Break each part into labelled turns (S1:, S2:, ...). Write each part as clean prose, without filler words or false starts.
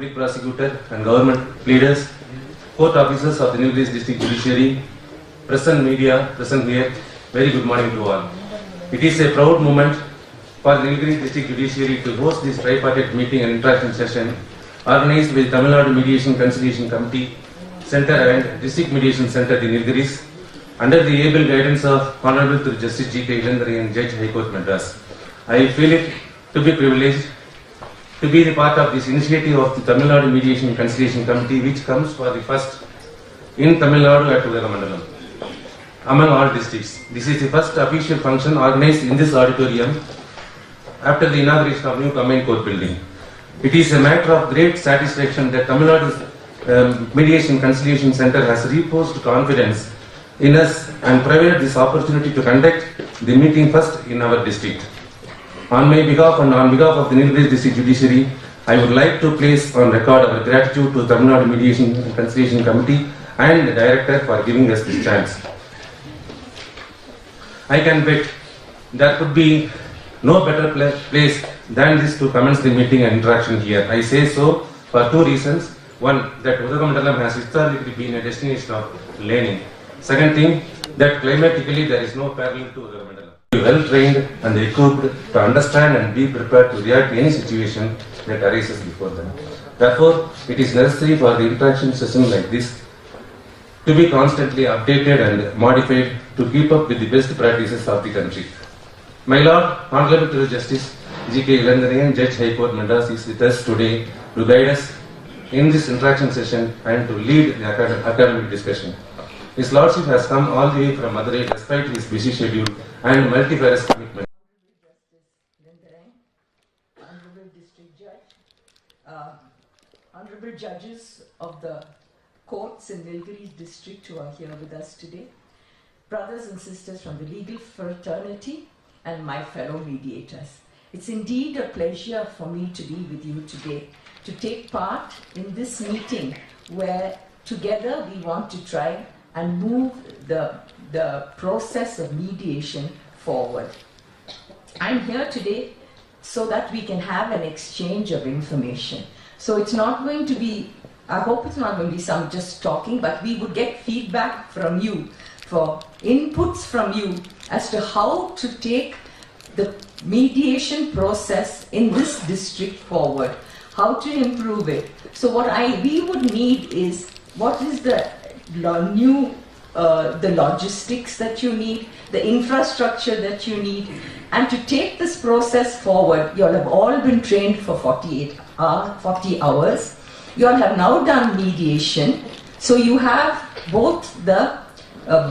S1: public prosecutor and government leaders, court officers of the Nilgiris district judiciary, press and media present here, very good morning to all. It is a proud moment for the Nilgiris district judiciary to host this tripartite meeting and interaction session organized with Tamil Nadu Mediation Conciliation Committee Center and District Mediation Center, the Nilgiris, under the able guidance of Honorable Through Justice G.K. Ilandari and Judge High Court Madras. I feel it to be privileged to be the part of this initiative of the Tamil Nadu Mediation Conciliation Committee, which comes for the first in Tamil Nadu at Udagamandalam among all districts. This is the first official function organized in this auditorium after the inauguration of new combined court building. It is a matter of great satisfaction that Tamil Nadu's Mediation Conciliation Center has reposed confidence in us and provided this opportunity to conduct the meeting first in our district. On my behalf and on behalf of the Nilgiris District Judiciary, I would like to place on record our gratitude to Tamil Nadu Mediation and Conciliation Committee and the Director for giving us this chance. I can bet there could be no better place than this to commence the meeting and interaction here. I say so for two reasons. One, that Udagamandalam has historically been a destination of learning. Second thing, that climatically there is no parallel to Udagamandalam. Well trained and equipped to understand and be prepared to react to any situation that arises before them. Therefore, it is necessary for the interaction session like this to be constantly updated and modified to keep up with the best practices of the country. My Lord, Honorable Through Justice G.K. Ilandari and Judge High Court Madras is with us today to guide us in this interaction session and to lead the academic discussion. His Lordship has come all the way from Madurai despite his busy schedule and multifarious commitment.
S2: Honorable District Judge, Honorable Judges of the courts in Nilgiris district who are here with us today, brothers and sisters from the legal fraternity, and my fellow mediators. It's indeed a pleasure for me to be with you today, to take part in this meeting where together we want to try and move the process of mediation forward. I'm here today so that we can have an exchange of information. So it's not going to be, I hope it's not going to be some just talking, but we would get feedback from you, for inputs from you as to how to take the mediation process in this district forward, how to improve it. So what we would need is, what is the new the logistics that you need, the infrastructure that you need, and to take this process forward. You all have all been trained for 40 hours. You all have now done mediation, so you have both the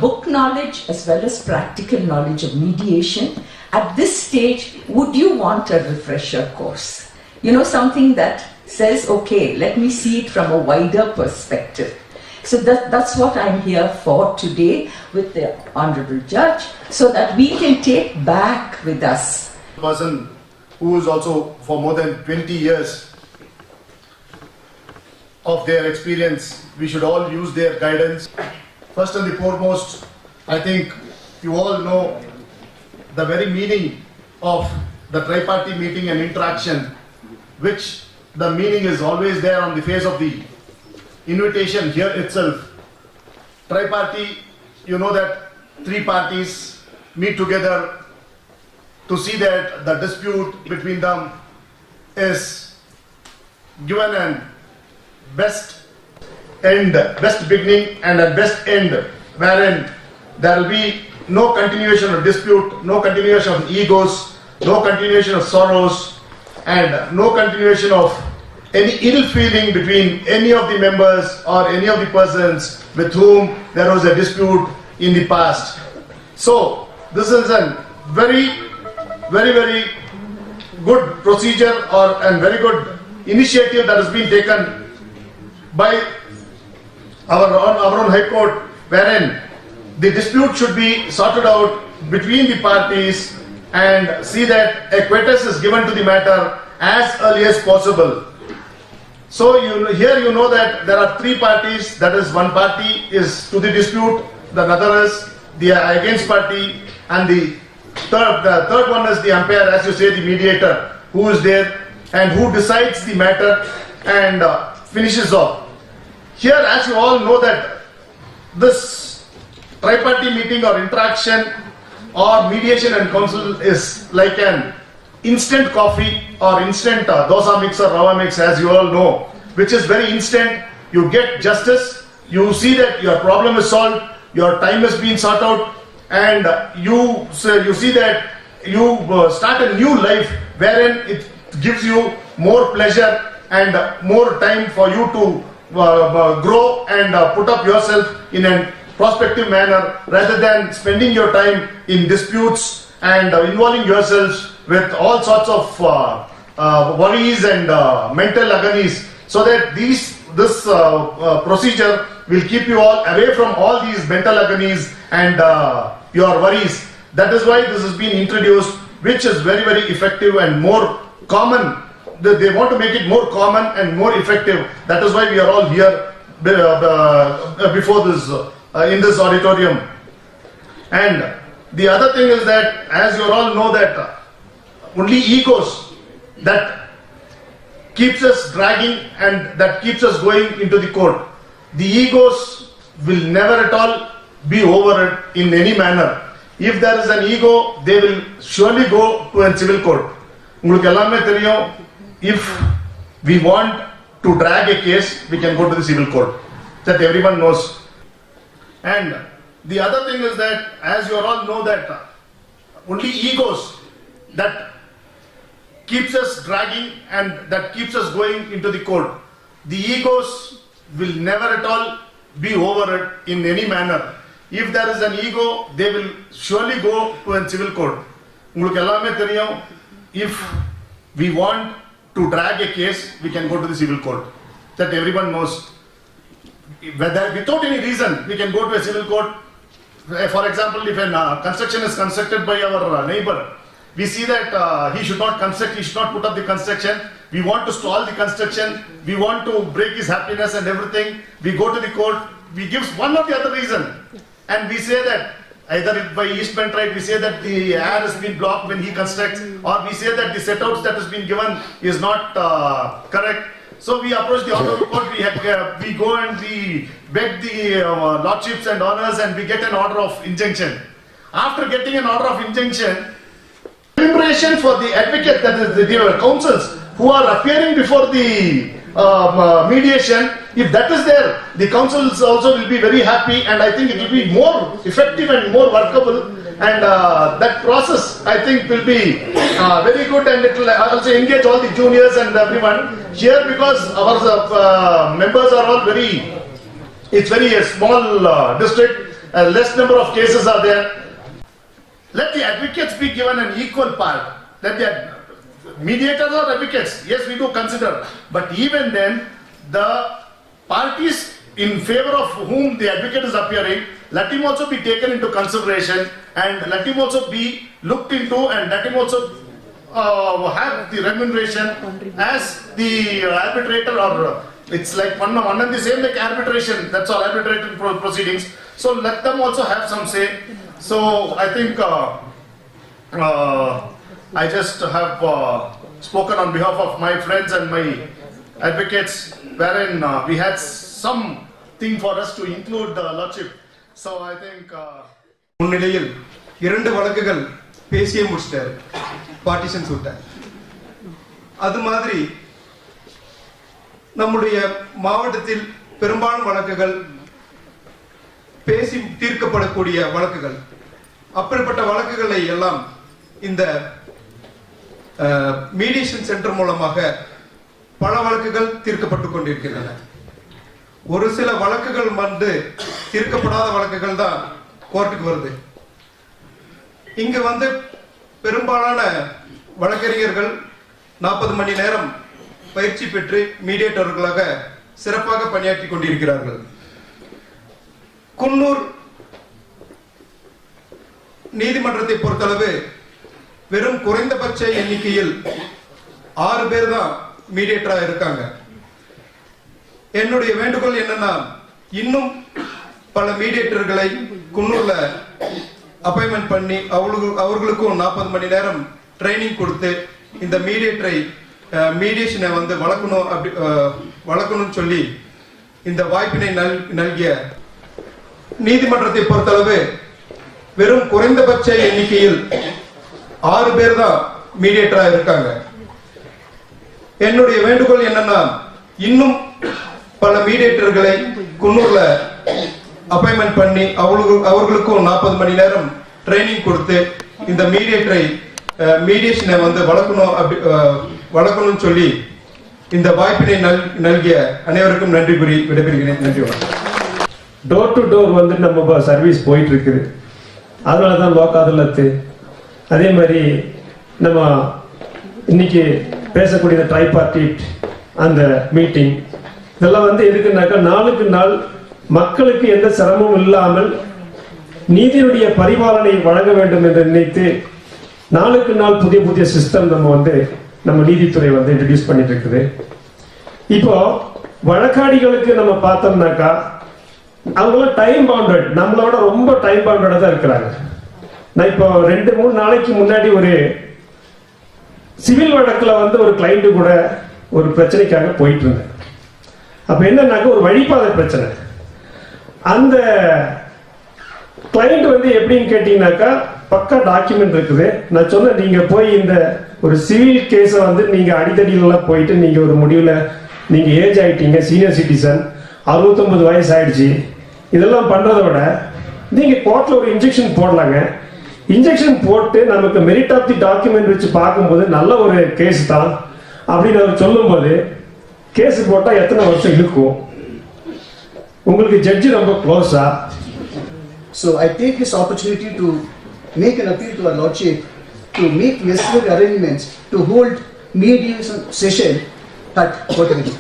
S2: book knowledge as well as practical knowledge of mediation. At this stage, would you want a refresher course? You know, something that says, okay, let me see it from a wider perspective. So that's what I'm here for today with the Honorable Judge, so that we can take back with us.
S3: A person who is also for more than 20 years of their experience, we should all use their guidance. First and the foremost, I think you all know the very meaning of the tripartite meeting and interaction, which the meaning is always there on the face of the invitation here itself. Tripartite, you know that three parties meet together to see that the dispute between them is given a best beginning and a best end, wherein there will be no continuation of dispute, no continuation of egos, no continuation of sorrows, and no continuation of any ill feeling between any of the members or any of the persons with whom there was a dispute in the past. So this is a very good procedure and very good initiative that has been taken by our own High Court, wherein the dispute should be sorted out between the parties and see that a quietus is given to the matter as early as possible. So here you know that there are three parties, that is, one party is to the dispute, the other is the against party, and the third one is the umpire, as you say, the mediator, who is there and who decides the matter and finishes off. Here, as you all know that this tripartite meeting or interaction or mediation and counsel is like an instant coffee or instant dosa mix or rava mix, as you all know, which is very instant. You get justice, you see that your problem is solved, your time has been sought out, and you see that you start a new life wherein it gives you more pleasure and more time for you to grow and put up yourself in a prospective manner, rather than spending your time in disputes and involving yourselves with all sorts of worries and mental agonies, so that this procedure will keep you all away from all these mental agonies and your worries. That is why this has been introduced, which is very, very effective and more common. They want to make it more common and more effective. That is why we are all here before this, in this auditorium. And the other thing is that, as you all know, that only egos that keeps us dragging and that keeps us going into the court. The egos will never at all be over in any manner. If there is an ego, they will surely go to a civil court. If we want to drag a case, we can go to the civil court. That everyone knows. And the other thing is that, as you all know, that only egos that keeps us dragging and that keeps us going into the court. The egos will never at all be over in any manner. If there is an ego, they will surely go to a civil court. If we want to drag a case, we can go to the civil court. That everyone knows. Whether without any reason, we can go to a civil court. For example, if a construction is constructed by our neighbor, we see that he should not construct, he should not put up the construction. We want to stall the construction. We want to break his happiness and everything. We go to the court. We give one or the other reason. And we say that either by East Bend right, we say that the air has been blocked when he constructs, or we say that the setouts that has been given is not correct. So we approach the honorable court, we go and we beg the lordships and honors, and we get an order of injunction. After getting an order of injunction, remuneration for the advocate, that is the counsels who are appearing before the mediation, if that is there, the counsels also will be very happy, and I think it will be more effective and more workable, and that process I think will be very good, and it will also engage all the juniors and everyone here, because our members are all it's very a small district, less number of cases are there. Let the advocates be given an equal part. Let the mediators or advocates, yes, we do consider, but even then, the parties in favor of whom the advocate is appearing, let him also be taken into consideration, and let him also be looked into, and let him also have the remuneration as the arbitrator, or it's like one and the same like arbitration, that's all, arbitration proceedings. So let them also have some say. So I think I just have spoken on behalf of my friends and my advocates, wherein we had something for us to include the lordship. So I think
S4: முன்னிலையில் இரண்டு வழக்குகள் பேசியே முடிச்சிட்டாரு, partition சுட்டார். அது மாதிரி நம்முடைய மாவட்டத்தில் பெரும்பாலான வழக்குகள் பேசி தீர்க்கப்படக்கூடிய வழக்குகள். அப்படிப்பட்ட வழக்குகளை எல்லாம் இந்த மீடியேஷன் சென்டர் மூலமாக பல வழக்குகள் தீர்க்கப்பட்டு கொண்டிருக்கின்றன. ஒரு சில வழக்குகள் வந்து தீர்க்கப்படாத வழக்குகள் தான் கோர்ட்டுக்கு வருது. இங்க வந்து பெரும்பாலான வழக்கறிஞர்கள் 40 மணி நேரம் பயிற்சி பெற்று மீடியேட்டர்களாக சிறப்பாக பணியாற்றி கொண்டிருக்கிறார்கள். குன்னூர் நீதிமன்றத்தை பொறுத்தளவு வெறும் குறைந்தபட்ச எண்ணிக்கையில் 6 பேர் தான் மீடியேட்டரா இருக்காங்க. என்னுடைய வேண்டுகோள் என்னன்னா, இன்னும் பல மீடியேட்டர்களை குன்னூர்ல அப்பாயின்மெண்ட் பண்ணி அவர்களுக்கும் 40 மணி நேரம் ட்ரைனிங் கொடுத்து இந்த மீடியேட்டரை மீடியேஷனை வந்து வளர்க்கணும்னு சொல்லி இந்த வாய்ப்பினை நல்கிய நீதிமன்றத்தை பொறுத்தளவு வெறும் குறைந்தபட்ச எண்ணிக்கையில் 6 பேர் தான் மீடியேட்டரா இருக்காங்க. என்னுடைய வேண்டுகோள் என்னன்னா, இன்னும் பல மீடியேட்டர்களை குன்னூர்ல அப்பாயின்மெண்ட் பண்ணி அவர்களுக்கும் 40 மணி நேரம் ட்ரைனிங் கொடுத்து இந்த மீடியேஷனை வந்து வளர்க்கணும்னு சொல்லி இந்த வாய்ப்பினை நல்கிய அனைவருக்கும் நன்றி கூறி விடைபெறுகிறேன். நன்றி.
S5: டோர் டு டோர் வந்து நம்ம சர்வீஸ் போயிட்டு இருக்குது. அதனால தான் லோக் அதாலத்து, அதே மாதிரி நம்ம இன்னைக்கு பேசக்கூடிய ட்ரைபார்ட்டிட் அந்த மீட்டிங், இதெல்லாம் வந்து எதுக்குன்னாக்கா நாளுக்கு நாள் மக்களுக்கு எந்த சிரமமும் இல்லாமல் நீதியினுடைய பரிபாலனை வழங்க வேண்டும் என்று நினைத்து நாளுக்கு நாள் புதிய புதிய சிஸ்டம் நம்ம நீதித்துறை வந்து இன்ட்ரடியூஸ் பண்ணிட்டு இருக்குது. இப்போ வழக்காடிகளுக்கு நம்ம பார்த்தோம்னாக்கா அவங்களாம் டைம் பவுண்டட், நம்மளோட ரொம்ப டைம் பவுண்டடா தான் இருக்கிறாங்க. நான் இப்போ 2-3 நாளைக்கு முன்னாடி ஒரு சிவில் வழக்குல வந்து ஒரு கிளைண்ட் கூட ஒரு பிரச்சனைக்காக போயிட்டு இருந்தேன். அப்ப என்னன்னாக்க ஒரு வழிபாதை பிரச்சனை. அந்த கிளைண்ட் வந்து எப்படின்னு கேட்டீங்கன்னாக்கா பக்கா டாக்குமெண்ட் இருக்குது. நான் சொன்னேன், நீங்க போய் இந்த ஒரு சிவில் கேஸை வந்து நீங்க அடித்தடியிலாம் போயிட்டு நீங்க ஒரு முடிவுல நீங்க ஏஜ் ஆயிட்டீங்க, சீனியர் சிட்டிசன், 69 வயசு ஆயிடுச்சு, இதெல்லாம் பண்றதை விட நீங்க கோர்ட்ல ஒரு இன்ஜெக்ஷன் போடலாங்க. இன்ஜெக்ஷன் போட்டு நமக்கு மெரிட் ஆஃப் தி டாக்குமெண்ட் வச்சு பார்க்கும்போது நல்ல ஒரு கேஸ் தான் அப்படின்னு அவர் சொல்லும்போது, கேஸ் போட்டா எத்தனை வருஷம் இருக்கும், உங்களுக்கு ஜட்ஜி ரொம்ப க்ளோஸா.
S6: So I take this opportunity to make an appeal to our Lordship to make necessary arrangements to hold mediation session at Kotagiri.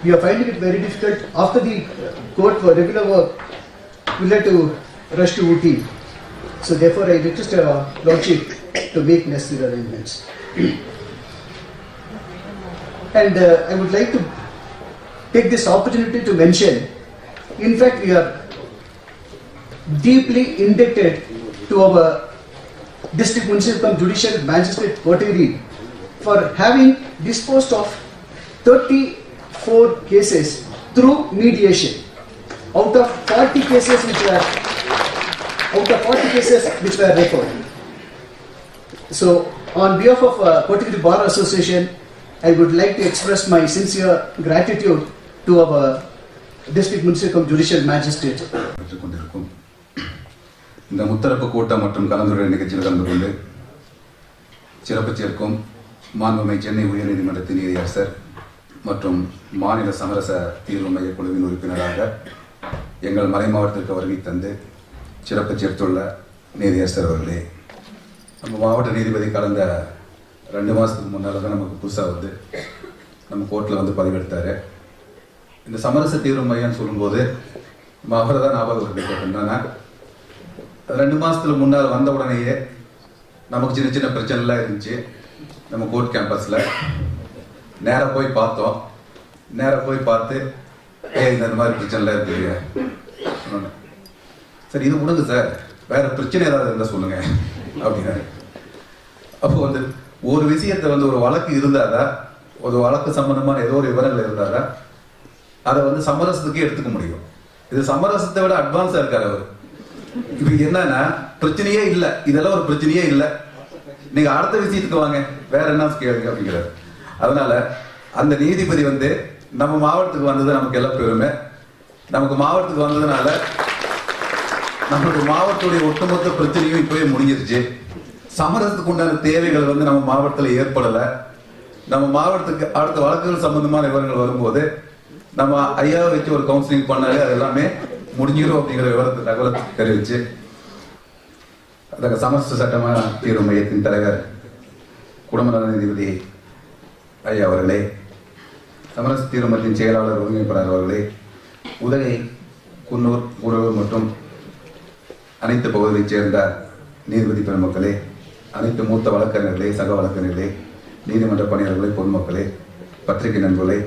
S6: We are finding it very difficult after the court for regular work. We like to rush to Uti. So therefore I request our Lordship to make necessary arrangements. And I would like to take this opportunity to mention, in fact we are deeply indebted to our district municipal judicial magistrate Kotagiri for having disposed of 34 cases through mediation out of 40 cases which were referred. So on behalf of Kotagiri Bar Association, I would like to express my sincere gratitude to our district municipal judicial magistrate.
S7: இந்த முத்தரப்பு கூட்டம் மற்றும் கலந்துரையாடல் நிகழ்ச்சியில் கலந்து கொண்டு சிறப்பு சேர்க்கும் மாண்புமை சென்னை உயர்நீதிமன்றத்தின் நீதியரசர் மற்றும் மாநில சமரச தீர்வு மைய குழுவின் உறுப்பினராக எங்கள் மறை மாவட்டத்திற்கு வருகை தந்து சிறப்பு சேர்த்துள்ள நீதியரசர் அவர்களே, நம்ம மாவட்ட நீதிபதி கடந்த 2 மாதத்துக்கு முன்னால் தான் நமக்கு புதுசாக வந்து நம்ம கோர்ட்டில் வந்து பதிவெடுத்தார். இந்த சமரச தீர்வு மையம்னு சொல்லும்போது நம்ம அவரை தான் ஞாபகம் வருது. என்னன்னா 2 மாதத்துல முன்னால் வந்த உடனேயே நமக்கு சின்ன சின்ன பிரச்சனைலாம் இருந்துச்சு. நம்ம கோர்ட் கேம்பஸில் நேராக போய் பார்த்தோம். நேராக போய் பார்த்து இந்த மாதிரி பிரச்சனைலாம் இருக்குங்க, சரி இது விடுங்க சார், வேற பிரச்சனை ஏதாவது இருந்தால் சொல்லுங்க அப்படின்னாரு. அப்போ வந்து ஒரு விஷயத்தை வந்து ஒரு வழக்கு இருந்தாரா, ஒரு வழக்கு சம்பந்தமான ஏதோ ஒரு விவரங்கள் இருந்தாரா, அதை வந்து சமரசத்துக்கே எடுத்துக்க முடியும். இது சமரசத்தை விட அட்வான்ஸா இருக்காரு அவர். இப்ப என்னன்னா பிரச்சனையே இல்ல, இதெல்லாம் ஒரு பிரச்சனையே இல்ல, நீங்க அடுத்த விஷயத்துக்கு வாங்க, வேற என்ன கேளுங்க அப்படிங்கிறாரு. அதனால அந்த நீதிபதி வந்து நம்ம மாவட்டத்துக்கு வந்தது நமக்கு எல்லாம் பெருமை. நமக்கு மாவட்டத்துக்கு வந்ததுனால நம்மளுடைய மாவட்டத்துடைய ஒட்டுமொத்த பிரச்சனையும் இப்பவே முடிஞ்சிருச்சு. சமரசத்துக்கு உண்டான தேவைகள் வந்து நம்ம மாவட்டத்தில் ஏற்படலை. நம்ம மாவட்டத்துக்கு அடுத்த வழக்குகள் சம்பந்தமான விவரங்கள் வரும்போது நம்ம ஐயாவை வச்சு ஒரு கவுன்சிலிங் பண்ணாலே அது எல்லாமே முடிஞ்சிடும் அப்படிங்கிற விவரத்தை தகவலை தெரிவிச்சு அதற்கு சமரச சட்டமான தீர்வு மையத்தின் தலைவர் குடும்ப நல நீதிபதி ஐயா அவர்களே, சமரச தீர்வு மையத்தின் செயலாளர் ஒருங்கிணைப்பாளர் அவர்களே, உதகை, குன்னூர், உறவு மற்றும் அனைத்து பகுதிகளைச் சேர்ந்த நீதிபதி பெருமக்களே, அனைத்து மூத்த வழக்கறிஞர்களே, சக வழக்கறிஞர்களே, நீதிமன்ற பணியாளர்களே, பொதுமக்களே, பத்திரிகை நண்பர்களே,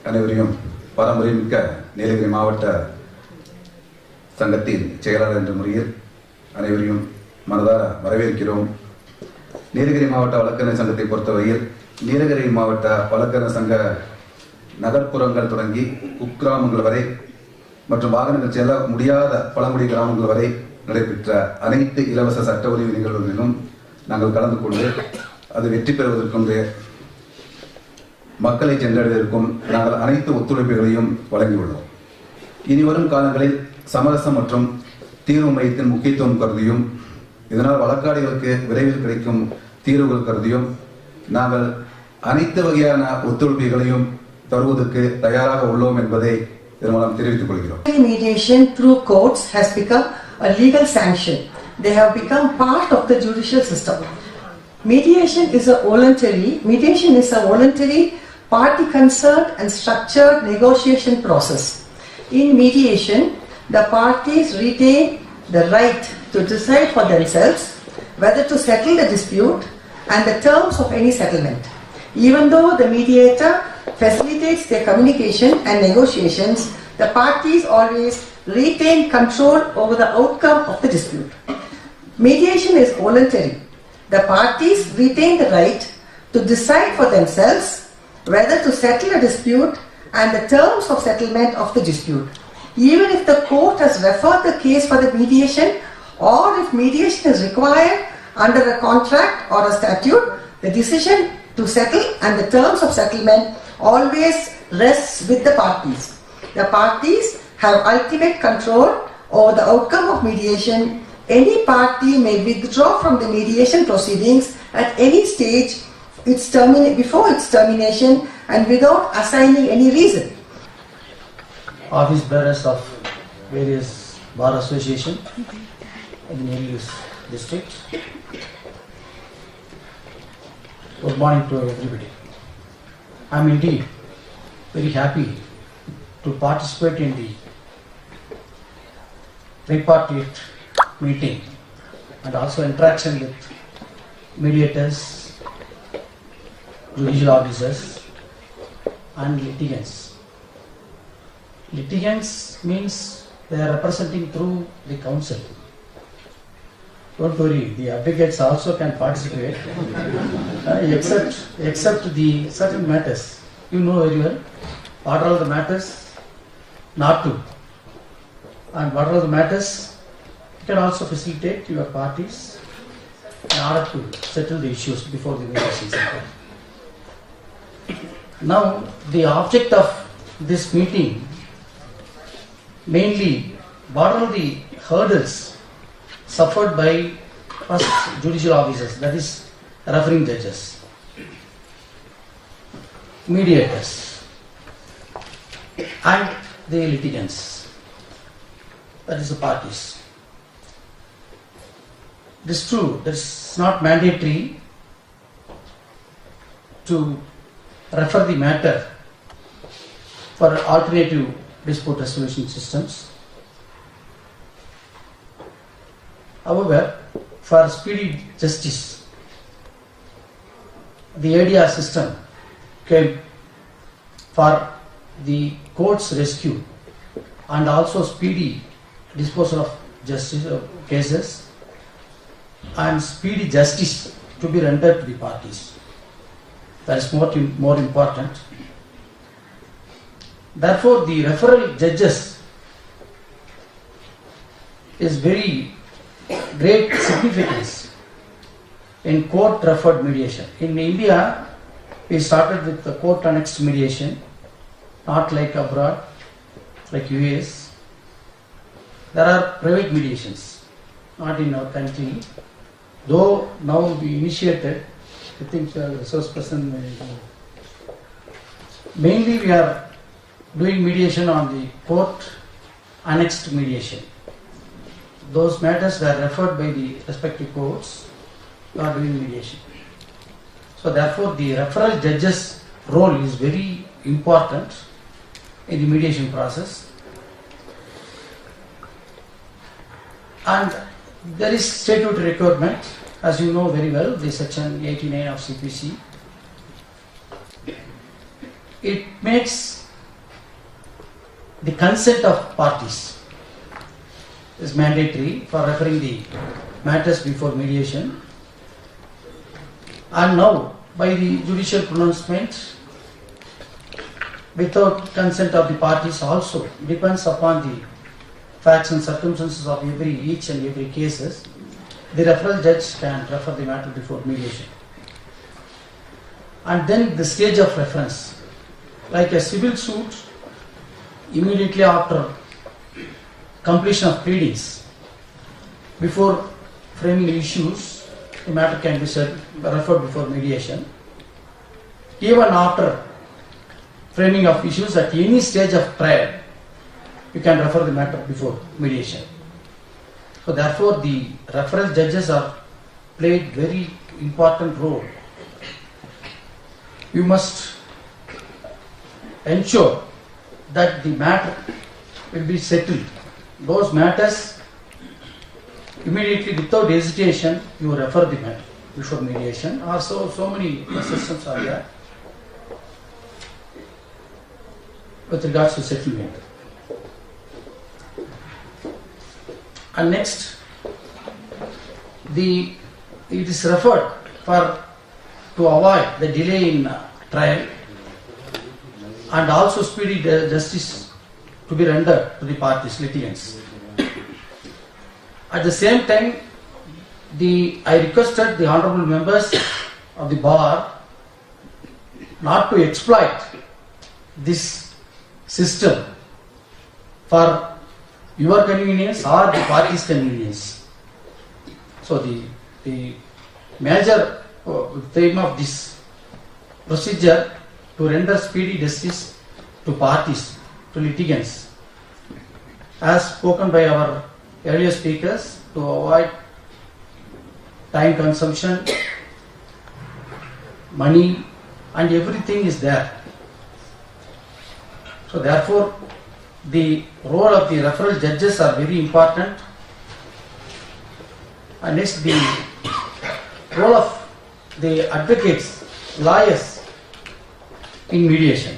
S7: அனைவரையும் பாரம்பரியமிக்க நீலகிரி மாவட்ட சங்கத்தின் செயலாளர் என்ற முறையில் அனைவரையும் மனதார வரவேற்கிறோம். நீலகிரி மாவட்ட வழக்கறிஞர் சங்கத்தை பொறுத்தவரையில் நீலகிரி மாவட்ட வழக்கறிஞர் சங்க நகர்ப்புறங்கள் தொடங்கி குக்கிராமங்கள் வரை மற்றும் வாகனங்கள் செல்ல முடியாத பழங்குடி கிராமங்கள் வரை நடைபெற்ற அனைத்து இலவச சட்ட உதவி நிகழ்வுகளிலும் நாங்கள் கலந்து கொண்டு அது வெற்றி பெறுவதற்கும் மக்களை சென்றடைவதற்கும் நாங்கள் அனைத்து ஒத்துழைப்புகளையும் வழங்கியுள்ளோம். இனி வரும் காலங்களில் சமரசம் மற்றும் தீர்வு மையத்தின் முக்கியத்துவம் கருதியும் இதனால் வழக்காடிகளுக்கு விரைவில் கிடைக்கும் தீர்வுகள் கருதியும் நாங்கள் அனைத்து வகையான ஒத்துழைப்புகளையும் தருவதற்கு தயாராக உள்ளோம் என்பதை இதன் மூலம் தெரிவித்துக் கொள்கிறோம்.
S8: Mediation through courts has become a legal sanction. They have become part of the judicial system. Mediation is a voluntary party concerned and structured negotiation process. In mediation, the parties retain the right to decide for themselves whether to settle the dispute and the terms of any settlement. Even though the mediator facilitates their communication and negotiations, the parties always retain control over the outcome of the dispute. Mediation is voluntary. The parties retain the right to decide for themselves whether to settle a dispute and the terms of settlement of the dispute. Even if the court has referred the case for the mediation, or if mediation is required under a contract or a statute, the decision to settle and the terms of settlement always rests with the parties. The parties have ultimate control over the outcome of mediation. Any party may withdraw from the mediation proceedings at any stage before its termination and without assigning any reason.
S9: Office bearers of various bar associations in the Nilgiris district. Good morning to everybody. I am indeed very happy to participate in the tripartite meeting and also interaction with mediators, judicial officers and litigants. Litigants means they are representing through the counsel. Don't worry, the advocates also can participate, except the certain matters. You know very well what are the matters not to, and what are the matters you can also facilitate your parties in order to settle the issues before the mediation center. Now, the object of this meeting mainly what are the hurdles suffered by first judicial officers, that is referring judges, mediators and the litigants, that is the parties. It is true that it's not mandatory to refer the matter for alternative dispute resolution systems. However, for speedy justice, the ADR system came for the court's rescue and also speedy disposal of justice cases and speedy justice to be rendered to the parties. That is more important. Therefore, the referral judges is very great significance in court referred mediation. In India, we started with the court annexed mediation, not like abroad, like US. There are private mediations, not in our country. Though now we initiated, I think the resource person mainly we are doing mediation on the court annexed mediation. Those matters were referred by the respective courts, we are doing mediation. So therefore the referral judge's role is very important in the mediation process. And there is statutory requirement, as you know very well, the section 89 of CPC. It makes the consent of parties is mandatory for referring the matters before mediation. And now, by the judicial pronouncement, without consent of the parties also, depends upon the facts and circumstances of each and every cases, the referral judge can refer the matter before mediation. And then the stage of reference, like a civil suit, immediately after completion of pleadings, before framing issues, the matter can be referred before mediation. Even after framing of issues at any stage of trial, you can refer the matter before mediation. So therefore, the referral judges are played very important role. You must ensure that the matter will be settled. Those matters, immediately without hesitation, you refer the matter before mediation. Also, so many systems are there with regards to settlement. And next, it is referred to avoid the delay in trial and also speedy justice to be rendered to the parties, litigants. At the same time, I requested the honorable members of the bar not to exploit this system for your convenience or the party's convenience. So the major aim of this procedure to render speedy justice to parties, to litigants, as spoken by our earlier speakers, to avoid time consumption, money, and everything is there. So therefore, the role of the referral judges are very important. And next, the role of the advocates, lawyers in mediation.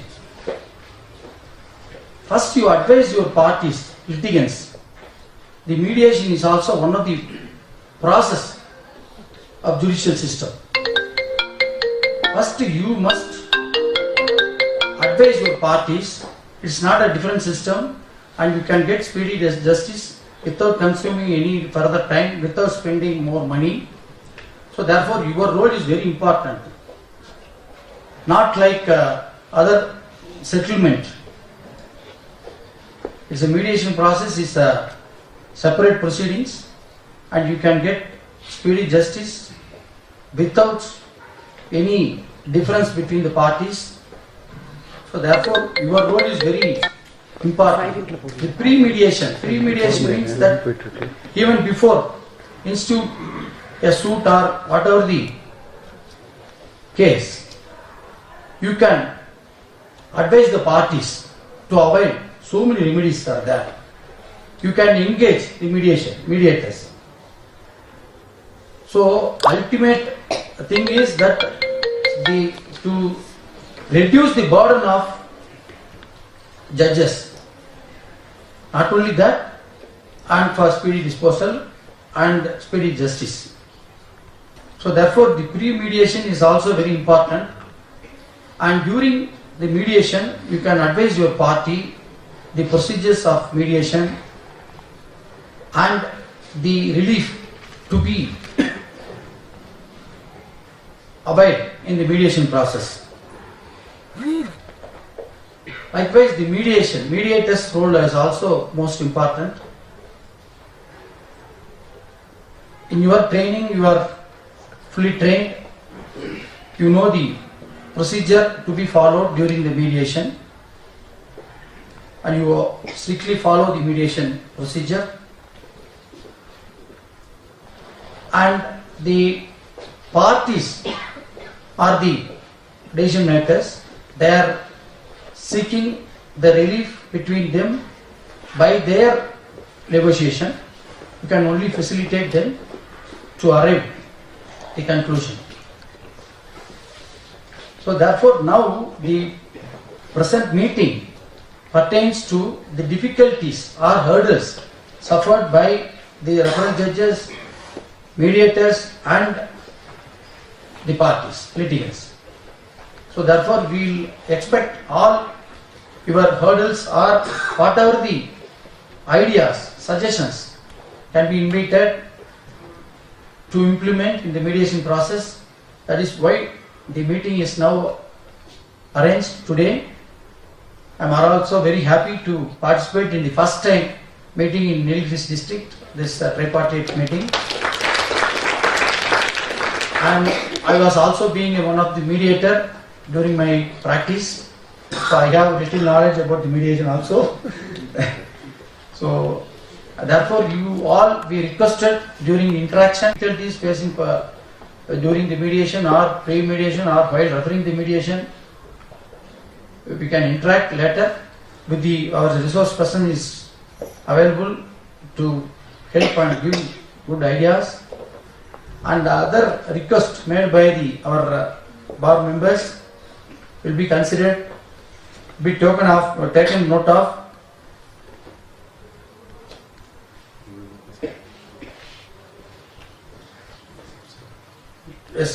S9: First, you advise your parties, litigants. The mediation is also one of the process of judicial system. First, you must advise your parties. It's not a different system, and you can get speedy justice without consuming any further time, without spending more money. So therefore, your role is very important. Not like other settlement. It's a mediation process, is a separate proceedings, and you can get speedy justice without any difference between the parties. So therefore, your role is very important. The pre-mediation means that even before institute a suit or whatever the case, you can advise the parties to avoid so many remedies are there. You can engage the mediators. So ultimate thing is that to reduce the burden of judges. Not only that, and for speedy disposal and speedy justice. So therefore, the pre-mediation is also very important. And during the mediation, you can advise your party the procedures of mediation and the relief to be obeyed in the mediation process. Likewise, the mediator's role is also most important. In your training, you are fully trained. You know the procedure to be followed during the mediation, and you strictly follow the mediation procedure. And the parties are the decision makers. They are seeking the relief between them by their negotiation. You can only facilitate them to arrive at the conclusion. So therefore, now the present meeting pertains to the difficulties or hurdles suffered by the referral judges, mediators and the parties, litigants. So therefore we will expect all your hurdles or whatever the ideas, suggestions can be invited to implement in the mediation process. That is why the meeting is now arranged today. I am also very happy to participate in the first time meeting in Nilgiris district, this tripartite meeting. And I was also being one of the mediator during my practice, so I have little knowledge about the mediation also. So therefore you all be requested during interaction, difficulties facing during the mediation or pre-mediation or while referring the mediation, we can interact later with our resource person is available to help and give good ideas, and other requests made by our bar members will be considered, be taken note of. Yes,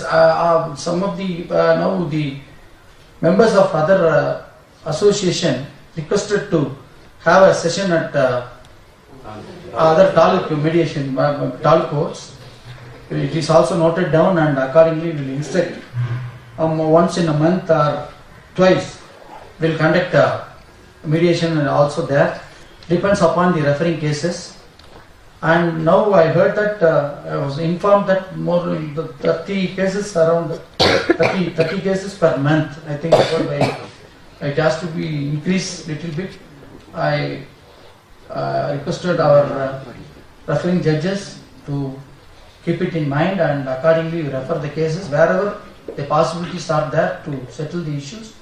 S9: some of the now the members of other association requested to have a session at other taluk mediation taluk courts. It is also noted down, and accordingly we will instruct once in a month or twice we will conduct mediation, and also there depends upon the referring cases. And now I heard that I was informed that more than 30 cases, around 30 cases per month. I think it has to be increased little bit. I requested our referring judges to keep it in mind, and accordingly refer the cases wherever the possibilities are there to settle the issues.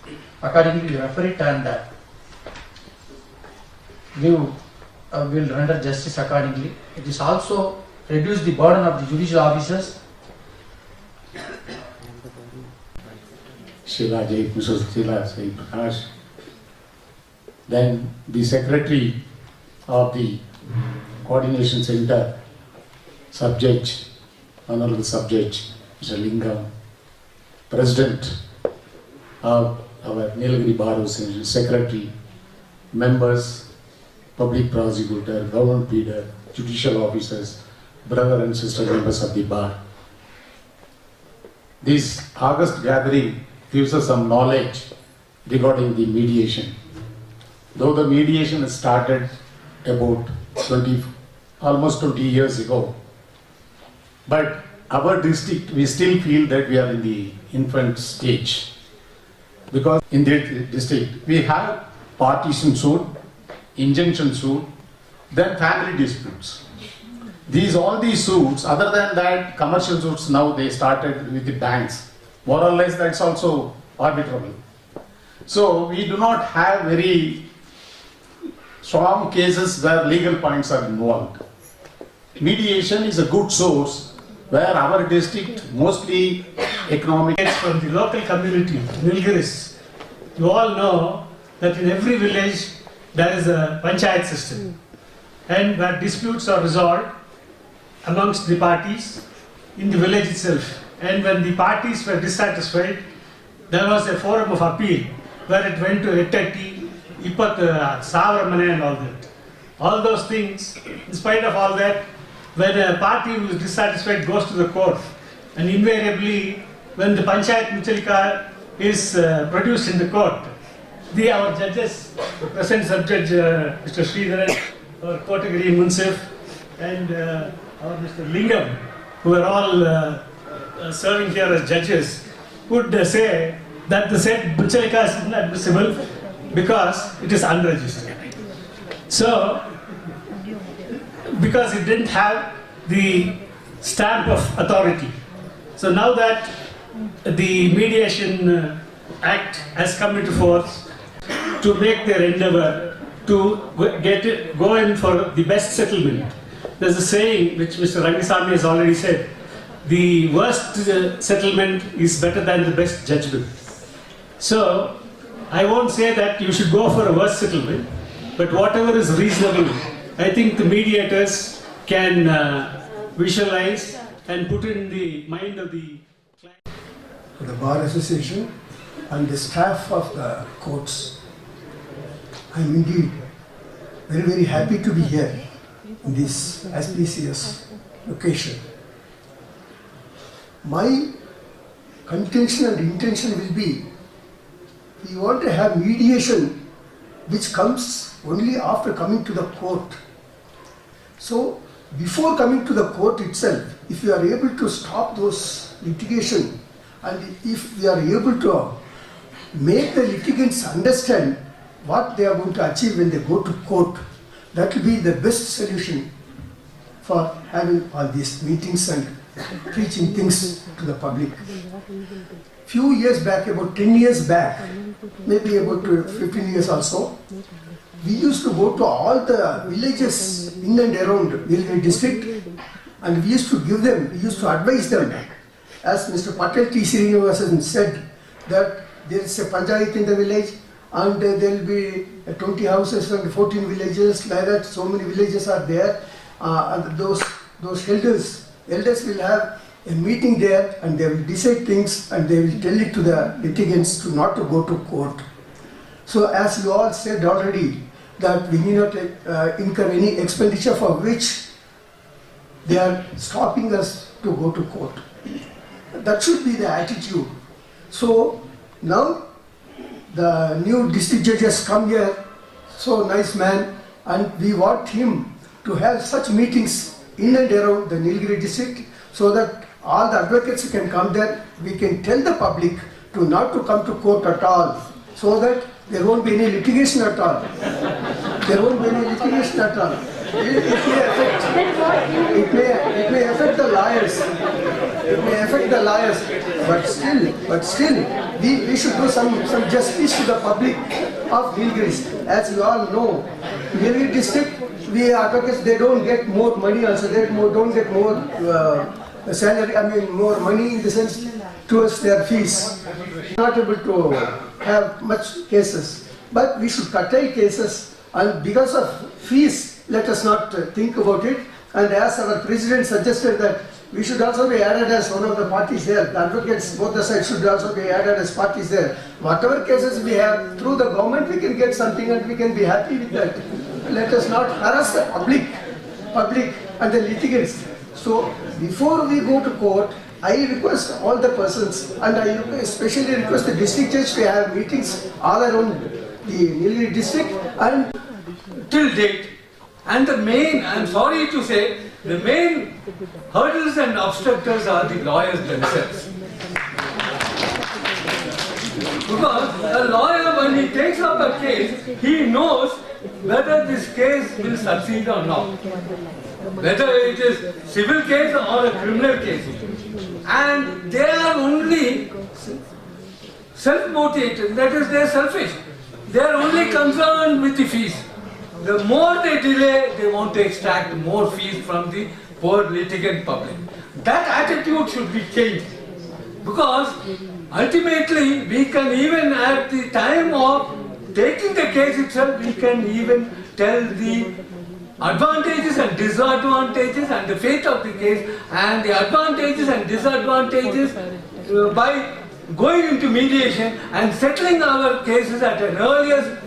S9: Accordingly refer it and will render justice accordingly. It is also reduce the burden of the judicial officers.
S10: Sheila J. Mrs. Sheila J. Prakash. Then the secretary of the coordination center, subject, honorable subject, Mr. Lingam, president of our Nilgiris Bar Association, secretary, members, public prosecutor, government pleader, judicial officers, brother and sister members of the bar. This August gathering gives us some knowledge regarding the mediation. Though the mediation started about almost 20 years ago, but our district, we still feel that we are in the infant stage, because in the district we have partition suit, injunction suit, then family disputes. All these suits, other than that, commercial suits now they started with the banks. More or less that's also arbitrable. So we do not have very strong cases where legal points are involved. Mediation is a good source where our district mostly economic.
S5: From the local community, Nilgiris, you all know that in every village there is a panchayat system, and where disputes are resolved amongst the parties in the village itself. And when the parties were dissatisfied, there was a forum of appeal where it went to Ettati, Ipat, Savaramane and all that. All those things, in spite of all that, when a party who is dissatisfied goes to the court, and invariably when the panchayat muchalika is produced in the court, our judges, the present sub-judge Mr. Sridharan, our Kotagiri Munsif, and our Mr. Lingam, who are all serving here as judges, would say that the said muchalika is inadmissible because it is unregistered. So, because it didn't have the stamp of authority. So now that the Mediation Act has come into force, to make their endeavor to go in for the best settlement. There's a saying which Mr. Rangasamy has already said, the worst settlement is better than the best judgment. So I won't say that you should go for a worse settlement, but whatever is reasonable, I think the mediators can visualize and put in the mind of the client.
S11: the Bar Association and the staff of the courts. I am indeed very, very happy to be here in this auspicious occasion. My contention and intention will be, we want to have mediation which comes only after coming to the court. So, before coming to the court itself, if we are able to stop those litigation and if we are able to make the litigants understand what they are going to achieve when they go to court, that will be the best solution for having all these meetings and preaching things to the public. Few years back, about 10 years back, maybe about 15 years or so, we used to go to all the villages in and around Nilgiris district, and we used to give them, we used to advise them, as Mr. Patel T. Srinivasan said, that there is a panchayat in the village and there will be 20 houses and 14 villages, like that, so many villages are there, and those elders will have a meeting there and they will decide things and they will tell it to the litigants to not to go to court. So as you all said already, that we need not incur any expenditure for which they are stopping us to go to court. That should be the attitude. So now the new district judge has come here, so nice man, and we want him to have such meetings in and around the Nilgiris district so that all the advocates can come there. We can tell the public to not to come to court at all, so that there won't be any litigation at all. There won't be any litigation at all. It may affect the lawyers. It may affect the lawyers, but still, we should do some justice to the public of Nilgiris. As you all know, Nilgiris district, we advocates, they don't get more money also. They don't get more salary. I mean, more money in the sense towards their fees. Not able to have much cases, but we should curtail cases, and because of fees, let us not think about it. And as our president suggested that we should also be added as one of the parties there, the advocates, both the sides should also be added as parties there. Whatever cases we have through the government, we can get something and we can be happy with that. Let us not harass the public and the litigants. So before we go to court, I request all the persons, and I especially request the district judge to have meetings all around the Nilgiris district and
S12: till date. And the main, I am sorry to say, the main hurdles and obstructors are the lawyers themselves. Because a lawyer, when he takes up a case, he knows whether this case will succeed or not. Whether it is civil case or a criminal case. And they are only self-motivated, that is, they are selfish. They are only concerned with the fees. The more they delay, they want to extract more fees from the poor litigant public. That attitude should be changed. Because ultimately, we can even at the time of taking the case itself, we can even tell the advantages and disadvantages and the fate of the case, and the advantages and disadvantages by going into mediation and settling our cases at an earlier.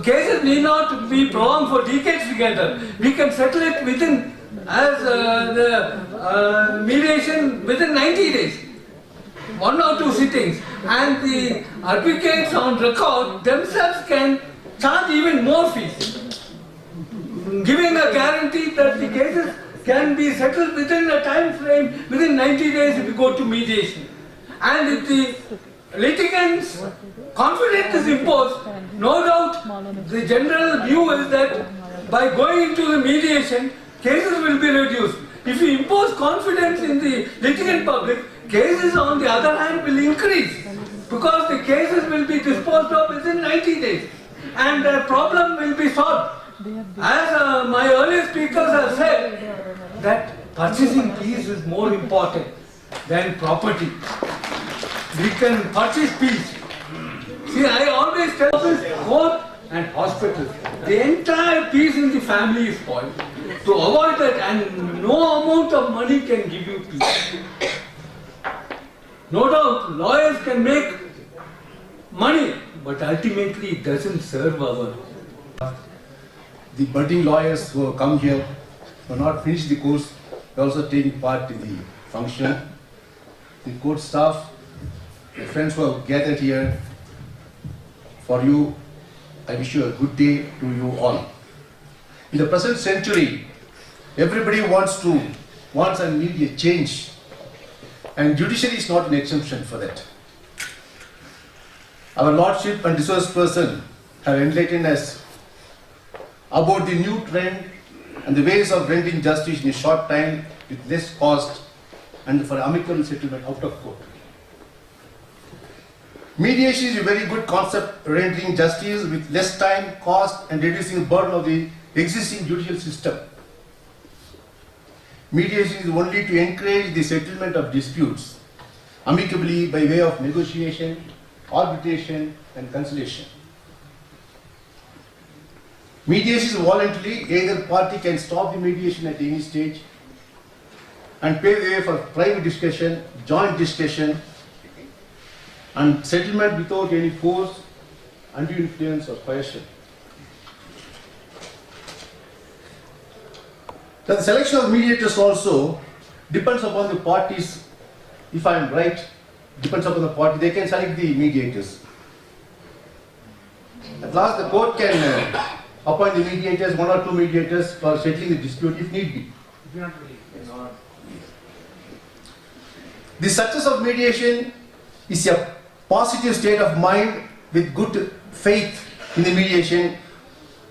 S12: Cases need not be prolonged for decades together. We can settle it within, as the mediation, within 90 days. 1 or 2 sittings. And the advocates on record themselves can charge even more fees, giving a guarantee that the cases can be settled within a time frame, within 90 days if we go to mediation. And if the litigants' confidence is imposed, no doubt the general view is that by going into the mediation, cases will be reduced. If we impose confidence in the litigant public, cases on the other hand will increase, because the cases will be disposed of within 90 days and the problem will be solved. As my earlier speakers have said, that purchasing peace is more important than property. We can purchase peace. See, I always tell this, court and hospital, the entire peace in the family is spoiled. To avoid that, and no amount of money can give you peace. No doubt, lawyers can make money, but ultimately it doesn't serve our.
S13: The budding lawyers who have come here, who have not finished the course, are also taking part in the function. The court staff, the friends who have gathered here, for you, I wish you a good day to you all. In the present century, everybody wants and need a change, and judiciary is not an exemption for that. Our Lordship and resource person have enlightened us about the new trend and the ways of rendering justice in a short time with less cost and for amicable settlement out of court. Mediation is a very good concept, rendering justice with less time, cost and reducing the burden of the existing judicial system. Mediation is only to encourage the settlement of disputes amicably by way of negotiation, arbitration and conciliation. Mediation is voluntary, either party can stop the mediation at any stage and pave the way for private discussion, joint discussion and settlement without any force, undue influence or coercion. The selection of mediators also depends upon the parties. If I am right, depends upon the party. They can select the mediators. At last, the court can appoint the mediators, 1 or 2 mediators for settling the dispute if need be. The success of mediation is a positive state of mind with good faith in the mediation.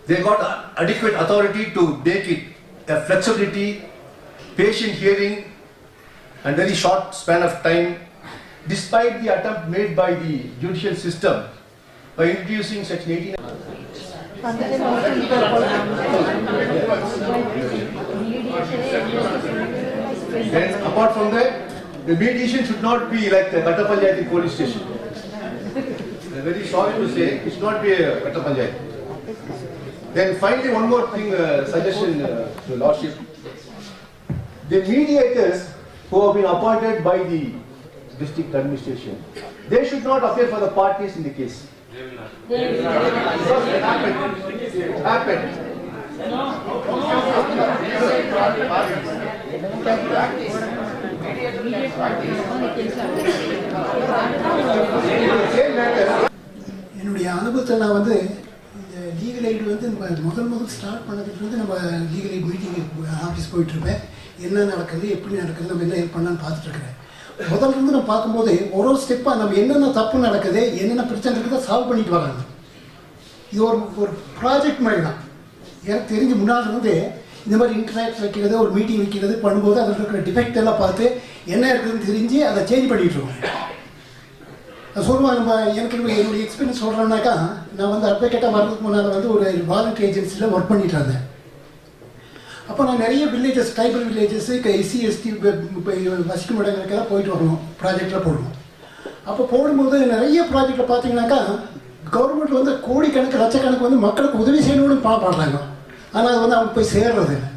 S13: They got adequate authority to make it a flexibility, patient hearing and very short span of time, despite the attempt made by the judicial system by introducing Section 18. Then apart from that, the mediation should not be like the Kata Panchayat police station. I'm very sorry to say, it should not be a Kata Panchayat. Then finally one more thing, suggestion to Lordship. The mediators who have been appointed by the district administration, they should not appear for the parties in the case. Because it happened.
S11: என்னுடைய அனுபவத்தை நான் வந்து இந்த legal aid வந்து முதல் start பண்ணதுக்கு வந்து நம்ம லீகல் எய்ட் மீட்டிங் ஆஃபீஸ் போயிட்டுருப்பேன். என்ன நடக்குது, எப்படி நடக்குது, நம்ம என்ன ஹெல்ப் பண்ணலான்னு பார்த்துட்ருக்குறேன். முதல்ல இருந்து நம்ம பார்க்கும்போது ஒரு ஸ்டெப்பாக நம்ம என்னென்ன தப்பு நடக்குது, என்னென்ன பிரச்சனை இருக்குதோ சால்வ் பண்ணிட்டு வராங்க. இது ஒரு ப்ராஜெக்ட் மாதிரி தான். எனக்கு தெரிஞ்சு முன்னாடி இருந்து இந்த மாதிரி இன்டராக்ட் வைக்கிறது, ஒரு மீட்டிங் வைக்கிறது பண்ணும்போது அதில் இருக்கிற டிஃபெக்ட் எல்லாம் பார்த்து என்ன இருக்குதுன்னு தெரிஞ்சு அதை சேஞ்ச் பண்ணிகிட்டு இருக்கோம். அது சொல்லுவாங்க. நம்ம எனக்கு என்னுடைய எக்ஸ்பீரியன்ஸ் சொல்கிறேன்னாக்கா, நான் வந்து அட்வொகேட்டாக வர்றதுக்கு முன்னால் வந்து ஒரு வாலண்டரி ஏஜென்சியில் ஒர்க் பண்ணிட்டு இருந்தேன். அப்போ நான் நிறைய villages, tribal villages, SC ST வசிக்கும் இடங்களுக்கெல்லாம் போயிட்டு வரணும், ப்ராஜெக்டில் போடணும். அப்போ போடும்போது நிறைய ப்ராஜெக்டில் பார்த்தீங்கன்னாக்கா கவர்மெண்ட் வந்து கோடிக்கணக்கு லட்சக்கணக்கு வந்து மக்களுக்கு உதவி செய்யணும்னு பாடுறாங்க. ஆனால் அது வந்து அவங்க போய் சேர்றது இல்லை.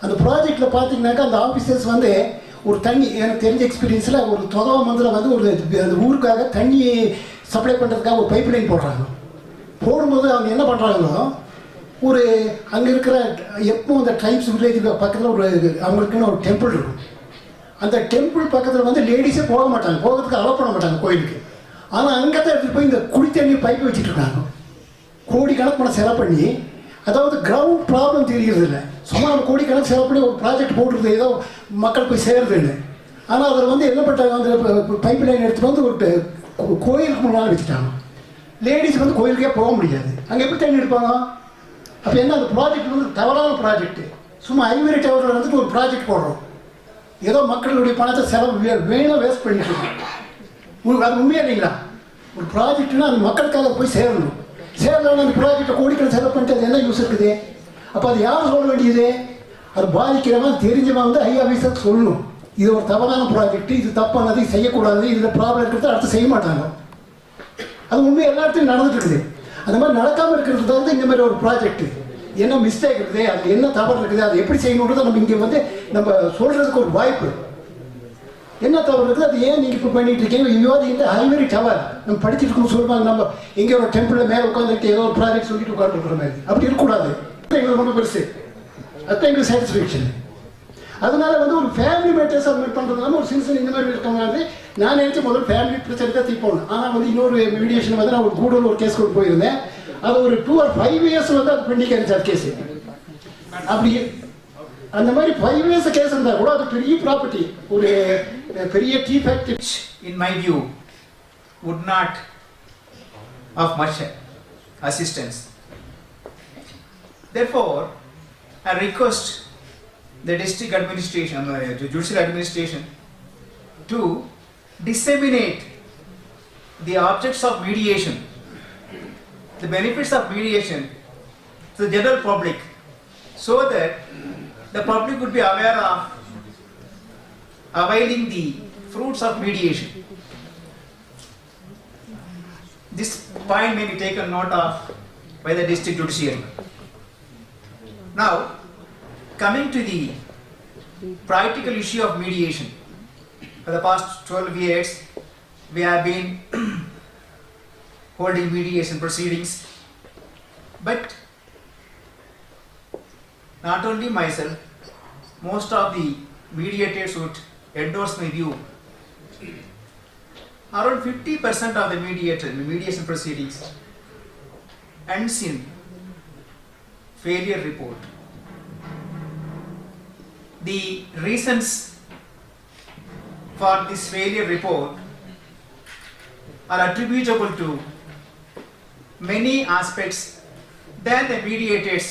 S11: அந்த ப்ராஜெக்டில் பார்த்தீங்கன்னாக்கா அந்த ஆஃபீஸர்ஸ் வந்து ஒரு தண்ணி, எனக்கு தெரிஞ்ச எக்ஸ்பீரியன்ஸில் ஒரு தொதவ மந்தில் வந்து ஒரு அந்த ஊருக்காக தண்ணி சப்ளை பண்ணுறதுக்காக ஒரு பைப் லைன் போடுறாங்க. போடும்போது அவங்க என்ன பண்ணுறாங்களோ, ஒரு அங்கே இருக்கிற எப்போ அந்த ட்ரைப்ஸ் வில்லேஜ் பக்கத்தில் ஒரு அவங்களுக்குன்னு ஒரு டெம்பிள் இருக்கும். அந்த டெம்பிள் பக்கத்தில் வந்து லேடிஸே போக மாட்டாங்க, போகிறதுக்கு அலோவ் பண்ண மாட்டாங்க கோயிலுக்கு. ஆனால் அங்கே தான் எடுத்துகிட்டு போய் இந்த குடி தண்ணி பைப் வச்சுட்டு இருக்காங்க. கோடிக்கணக்கு பணம் செலவு பண்ணி, அதாவது கிரவுண்ட் ப்ராப்ளம் தெரிகிறது இல்லை. சும்மா நம்ம கோடிக்கணக்கு செலவு பண்ணி ஒரு ப்ராஜெக்ட் போட்டுருது, ஏதோ மக்கள் போய் சேருதுன்னு. ஆனால் அதில் வந்து என்ன பண்ணுறாங்க, அந்த பைப் லைன் எடுத்துகிட்டு வந்து ஒரு கோயிலுக்கு முன்னால் வச்சுட்டாங்க. லேடிஸ் வந்து கோயிலுக்கே போக முடியாது, அங்கே எப்படி தண்ணி எடுப்பாங்க? அப்போ என்ன, அந்த ப்ராஜெக்ட் வந்து தவறான ப்ராஜெக்ட்டு. சும்மா ஐவரி டவரில் வந்துட்டு ஒரு ப்ராஜெக்ட் போடுறோம், ஏதோ மக்களுடைய பணத்தை செலவு வேணும் வேஸ்ட் பண்ணிட்டு இருக்கோம். உங்களுக்கு அது உண்மையா இல்லைங்களா? ஒரு ப்ராஜெக்ட்னா அது மக்களுக்காக போய் சேரணும். சேரலன்னு அந்த ப்ராஜெக்டை கோடிக்கணக்கு செலவு பண்ணிட்டு அது என்ன யூஸ் இருக்குது? அப்போ அது யாரும் சொல்ல வேண்டியது? அது பாதிக்கிறவன் தெரிஞ்சவன் வந்து ஹை ஆஃபீஸருக்கு சொல்லணும், இது ஒரு தவறான ப்ராஜெக்ட், இது தப்பானது, செய்யக்கூடாது, இதில் ப்ராப்ளம் இருக்கிறது அடுத்து செய்ய மாட்டாங்க. அது உண்மை எல்லா இடத்துலையும் நடந்துட்டு இருக்குது. அந்த மாதிரி நடக்காமல் இருக்கிறது தான் வந்து இந்த மாதிரி ஒரு ப்ராஜெக்ட். என்ன மிஸ்டேக் இருக்குது, அது என்ன தவறு இருக்குது, அது எப்படி செய்யணுன்றதை நம்ம இங்கே வந்து நம்ம சொல்கிறதுக்கு ஒரு வாய்ப்பு. என்ன தவறு இருக்குது, அது ஏன் நீங்கள் இப்போ பண்ணிட்டு இருக்கீங்க? யூஆர் இந்த ஹைவரி டவர் நம்ம படிச்சுட்டு இருக்கோம் சொல்லுவாங்க, நம்ம எங்கே ஒரு டெம்பிளில் மேலே உட்காந்துட்டு ஏதோ ஒரு ப்ராஜெக்ட் சொல்லிட்டு உட்காந்துருக்குற மாதிரி. அப்படி இருக்கக்கூடாது. எங்களுக்கு ரொம்ப பெருசு, அதுதான் எங்களுக்கு சாட்டிஸ்ஃபேக்ஷன். அதனால வந்து ஒரு ஃபேமிலி மேட்டர்ஸ் சப்மிட் பண்ணுறது இல்லாமல் ஒரு சின்ன இந்த மாதிரி இருக்கவங்க நான் நினைச்ச முதல்ல ஃபேமிலி பிரச்சனை தான் தீர்ப்போம். ஆனால் வந்து இன்னொரு மீடியேஷன் வந்து நான் ஒரு கூடூர் ஒரு கேஸ் கொண்டு போயிருந்தேன். அது ஒரு 2 or 5 years வந்து அது பெண்டிங் ஆயிருச்சு அது கேஸ். அப்படி அந்த மாதிரி 5 years கேஸ் இருந்தால் கூட அது பெரிய ப்ராப்பர்ட்டி, ஒரு பெரிய tea factory.
S14: In my view, would not of much assistance. Therefore, I request the district administration, the judicial administration, to disseminate the objects of mediation, the benefits of mediation to the general public, so that the public would be aware of availing the fruits of mediation. This point may be taken note of by the district judiciary. Now, coming to the practical issue of mediation, for the past 12 years, we have been holding mediation proceedings, but not only myself, most of the mediators would endorse my view. Around 50% of the mediation proceedings ends in failure report. The reasons for this failure report are attributable to many aspects than the mediator's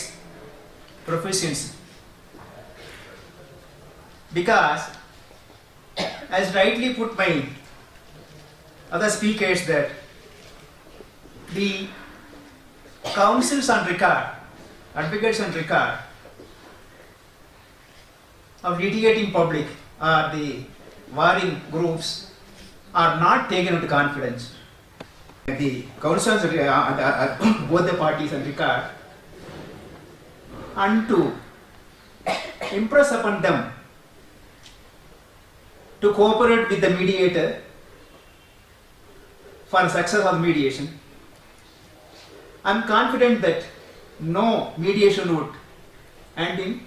S14: proficiency. Because, as rightly put by other speakers, that the counsels on record, advocates on record of litigating public or the warring groups are not taken into confidence. The counsels, both the parties on record, and to impress upon them to cooperate with the mediator for success of mediation. I am confident that no mediation would end in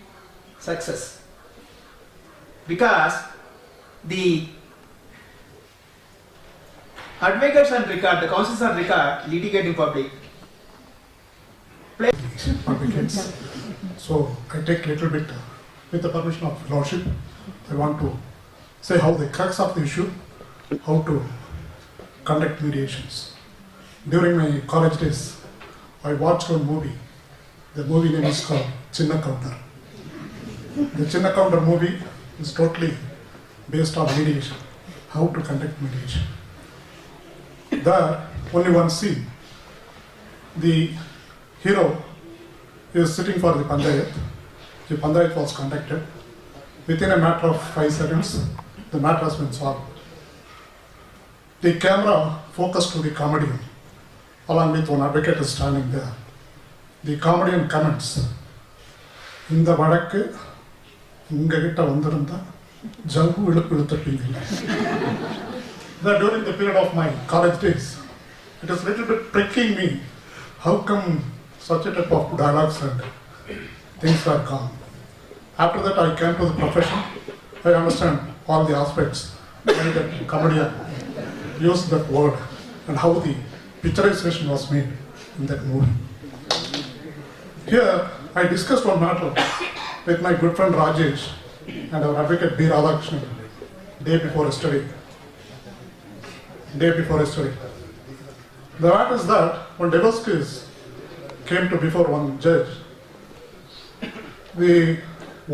S14: success, because the advocates on record, the counsels on record, litigating public,
S3: advocates. So I take a little bit, with the permission of Lordship, I want to say how the crux of the issue, how to conduct mediations. During my college days, I watched one movie. The movie name is called Chinna Counter. The Chinna Counter movie is totally based on mediation, how to conduct mediation. There, only one scene. The hero is sitting for the Panchayat. The Panchayat was conducted. Within a matter of 5 seconds, the matter has been solved. The camera focused to the comedian, along with one advocate is standing there. The comedian comments, இந்த வழக்கு உங்ககிட்ட வந்திருந்தா ஜவ்வு இழுப்பு இழுத்துப்பீங்க. That during the period of my college days, it is a little bit pricking me. How come such a type of dialogues and things were gone? After that, I came to the profession. I understand all the aspects why the comedian used that word and how the picturization was made in that movie. Here, I discussed one matter with my good friend Rajesh and our advocate B. Radhakrishnan day before yesterday. The fact is that when divorce case came to before one judge, the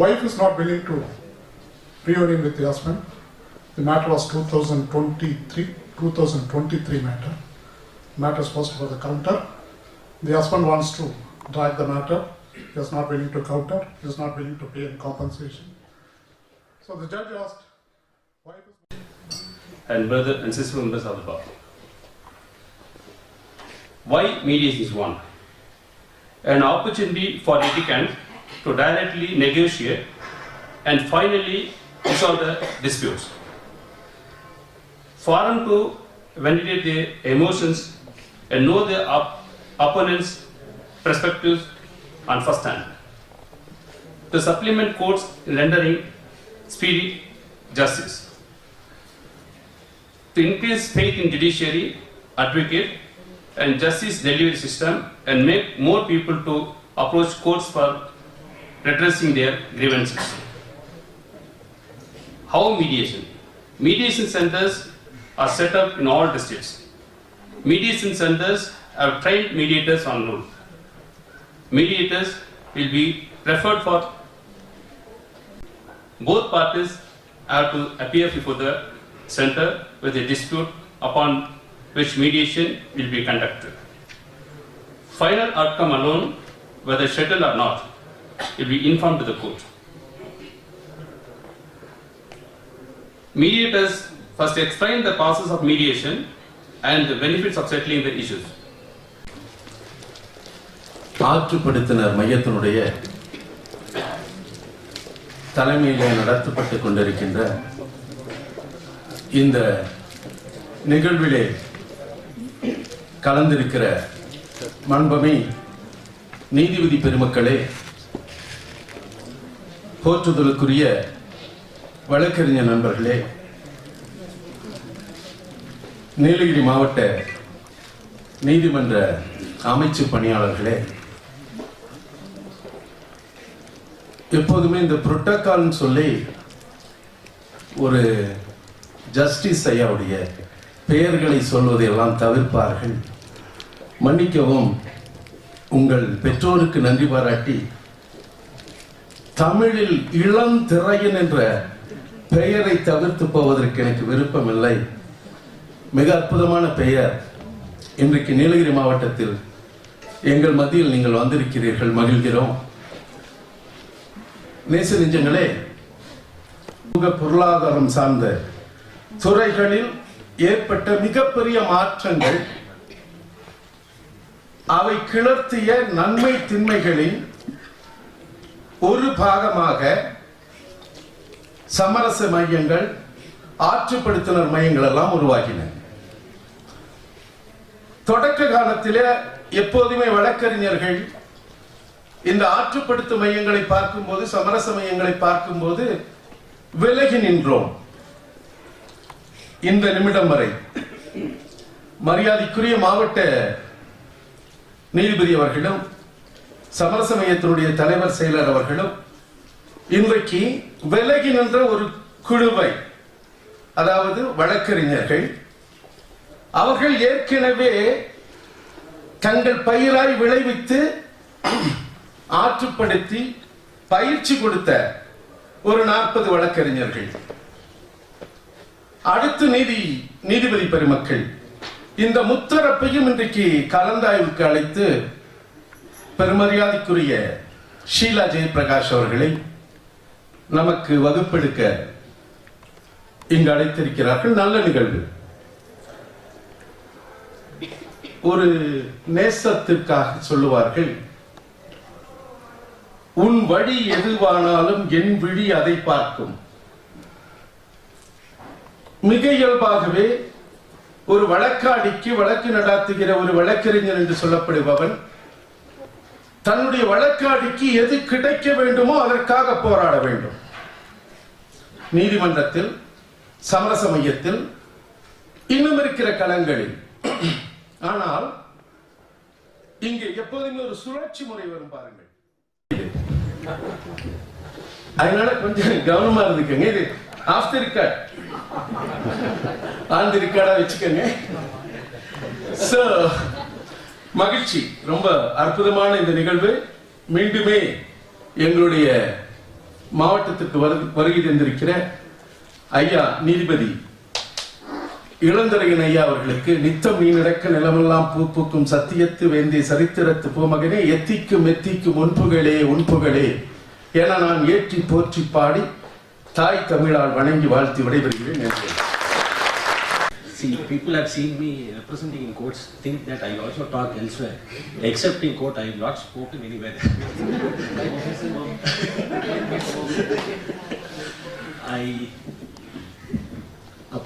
S3: wife is not willing to reunion with the husband. The matter was 2023 matter. Matter is posted for the counter. The husband wants to drag the matter. He is not willing to counter. He is not willing to pay any compensation. So the judge asked, wife is...
S15: And brother and sister members of the bar, why mediation is one? An opportunity for litigants to directly negotiate and finally resolve the disputes. forum to validate their emotions and know their opponent's perspectives on first hand. To supplement courts in rendering speedy justice. To increase faith in judiciary, advocate and justice delivery system and make more people to approach courts for redressing their grievances. How mediation? Mediation centers are set up in all districts. Mediation centers have trained mediators on route. Mediators will be referred for. Both parties have to appear before the center with a dispute upon which mediation will be conducted. Final outcome alone, whether settled or not, will be informed to the court. Mediators first explain the process of mediation and the benefits of settling the issues.
S16: ஆற்றுப்படுத்தினர் மையத்தினுடைய தலைமையிலே நடத்தப்பட்டு கொண்டிருக்கின்ற இந்த நிகழ்விலே கலந்திருக்கிற மாண்புமிகு நீதிபதி பெருமக்களே, போற்றுதலுக்குரிய வழக்கறிஞர் நண்பர்களே, நீலகிரி மாவட்ட நீதிமன்ற அமைச்சு பணியாளர்களே, எப்போதுமே இந்த புரோட்டோகால்னு சொல்லி ஒரு ஜஸ்டிஸ் ஐயாவுடைய பெயர்களை சொல்வதையெல்லாம் தவிர்ப்பார்கள். மன்னிக்கவும், உங்கள் பெற்றோருக்கு நன்றி பாராட்டி தமிழில் இளந்திரையன் என்ற பெயரை தவிர்த்து போவதற்கு எனக்கு விருப்பமில்லை. மிக அற்புதமான பெயர். இன்றைக்கு நீலகிரி மாவட்டத்தில் எங்கள் மத்தியில் நீங்கள் வந்திருக்கிறீர்கள், மகிழ்கிறோம். நேச நெஞ்சங்களே, பொருளாதாரம் சார்ந்த துறைகளில் ஏற்பட்ட மிகப்பெரிய மாற்றங்கள், அவை கிளர்த்திய நன்மை திண்மைகளின் ஒரு பாகமாக சமரச மையங்கள், ஆற்றுப்படுத்தினர் மையங்கள் எல்லாம் உருவாகின. தொடக்க காலத்திலே எப்போதுமே வழக்கறிஞர்கள் இந்த ஆற்றுப்படுத்தும் மையங்களை பார்க்கும்போது, சமரச மையங்களை பார்க்கும்போது விலகி நின்றோம். இந்த நிமிடம் வரை மரியாதைக்குரிய மாவட்ட நீதிபதி அவர்களும் சமரச மையத்தினுடைய தலைவர் செயலர் அவர்களும் இன்றைக்கு விலகி நின்ற ஒரு குழுவை, அதாவது வழக்கறிஞர்கள், அவர்கள் ஏற்கனவே தங்கள் பயிராய் விளைவித்து ஆற்றுப்படுத்தி பயிற்சி கொடுத்த ஒரு 40 வழக்கறிஞர்கள், அடுத்து நீதிபதி பெருமக்கள், இந்த முத்தரப்பையும் இன்றைக்கு கலந்தாய்வுக்கு அழைத்து பெருமரியாதைக்குரிய ஷீலா ஜெயபிரகாஷ் அவர்களை நமக்கு வகுப்பெடுக்க இங்கு அழைத்திருக்கிறார்கள். நல்ல நிகழ்வு. ஒரு நேசத்திற்காக சொல்லுவார்கள், உன் வழி எதுவானாலும் என் விழி அதை பார்க்கும். மிக இயல்பாகவே ஒரு வழக்காடிக்கு வழக்கு நடாத்துகிற ஒரு வழக்கறிஞர் என்று சொல்லப்படுபவன் தன்னுடைய வழக்காடிக்கு எது கிடைக்க வேண்டுமோ அதற்காக போராட வேண்டும். நீதிமன்றத்தில், சமரச மையத்தில், இன்னும் இருக்கிற களங்களில். ஆனால் இங்கே எப்போதுமே ஒரு சுழற்சி முறை வரும் பாருங்கள். அதனால கொஞ்சம் கவனமா இருந்துக்கங்க. இது off the record, on the ரெக்கார்டா வச்சுக்கோங்க. சோ மகிழ்ச்சி, ரொம்ப அற்புதமான இந்த நிகழ்வு. மீண்டுமே எங்களுடைய மாவட்டத்திற்கு வருகை தந்திருக்கிற ஐயா நீதிபதி இளந்திரையன் ஐயா அவர்களுக்கு நித்தம் நீ நடக்க நிலமெல்லாம் பூ பூக்கும் சத்தியத்து வேந்தி சரித்திரத்து பூமகனே எத்திக்கும் எத்திக்கும் உன்புகளே உன்புகளே என நான் ஏற்றி போற்றி பாடி தாய் தமிழால் வணங்கி வாழ்த்தி விடைபெறுகிறேன்.
S17: See, people have seen me representing in courts, think that I also talk elsewhere. Except in court, I have not spoken anywhere.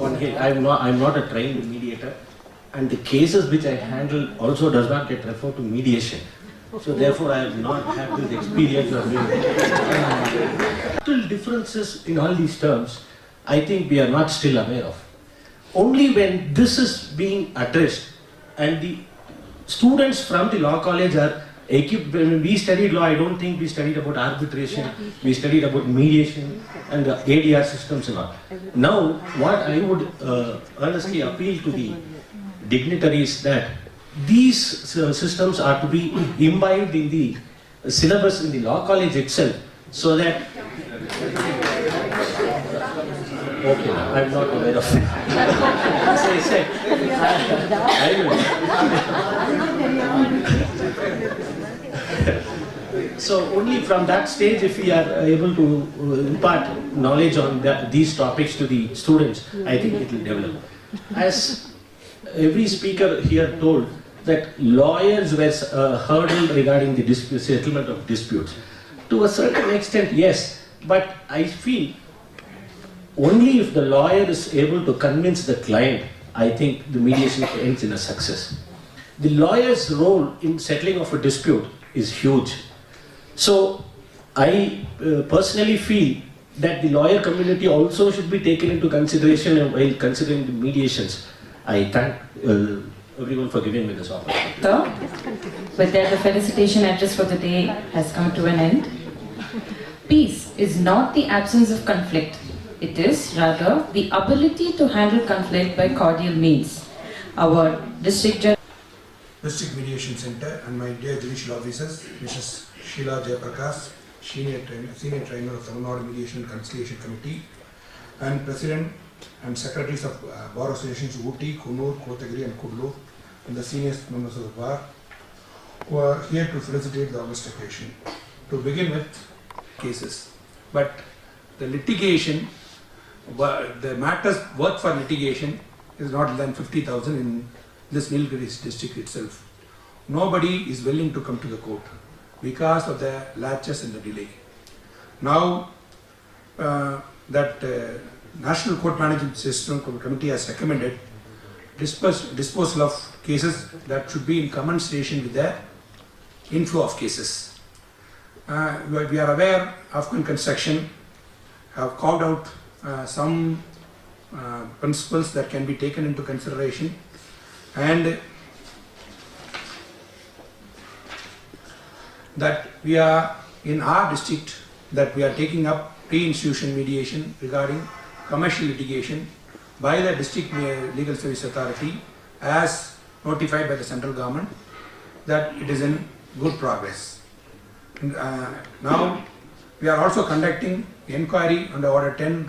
S17: upon hand. I'm not a trained mediator, and the cases which I handle also does not get referred to mediation. So therefore, I have not had this experience of subtle differences in all these terms. I think we are not still aware of. Only when this is being addressed, and the students from the law college are equipped. When we studied law, I don't think we studied about arbitration. We studied about mediation and the ADR systems and all. Now, what I would earnestly appeal to the dignitaries that these systems are to be imbibed in the syllabus in the law college itself, so that. Okay, I'm not aware of it. As I said, I will. So only from that stage, if we are able to impart knowledge on these topics to the students, I think it will develop. As every speaker here told, that lawyers were hurdled regarding the settlement of disputes. To a certain extent, yes, but I feel only if the lawyer is able to convince the client, I think the mediation ends in a success. The lawyer's role in settling of a dispute is huge. So I personally feel that the lawyer community also should be taken into consideration while considering the mediations. I thank everyone for giving me this opportunity.
S18: So, with that, the felicitation address for the day has come to an end. Peace is not the absence of conflict. It is rather the ability to handle conflict by cordial means. Our district
S19: District Mediation Center and my dear judicial officers, Mrs. Sheila Jayaprakash, Senior Trainer of Tamil Nadu Mediation and Conciliation Committee, and President and Secretaries of Bar Associations Ooty, Kunnur, Kotagiri and Kudlu, and the senior members of the bar, who are here to felicitate the august occasion. To begin with, cases. But the litigation, the matters worth for litigation is not than 50,000 in this Nilgiris district itself. Nobody is willing to come to the court because of the latches and the delay. Now that National Court Management System Committee has recommended disposal of cases that should be in commensuration with the inflow of cases. We are aware Afghan construction have carved out some principles that can be taken into consideration, and that we are in our district that we are taking up pre-institution mediation regarding commercial litigation by the District Legal Service Authority as notified by the central government, that it is in good progress. Now we are also conducting inquiry under Order 10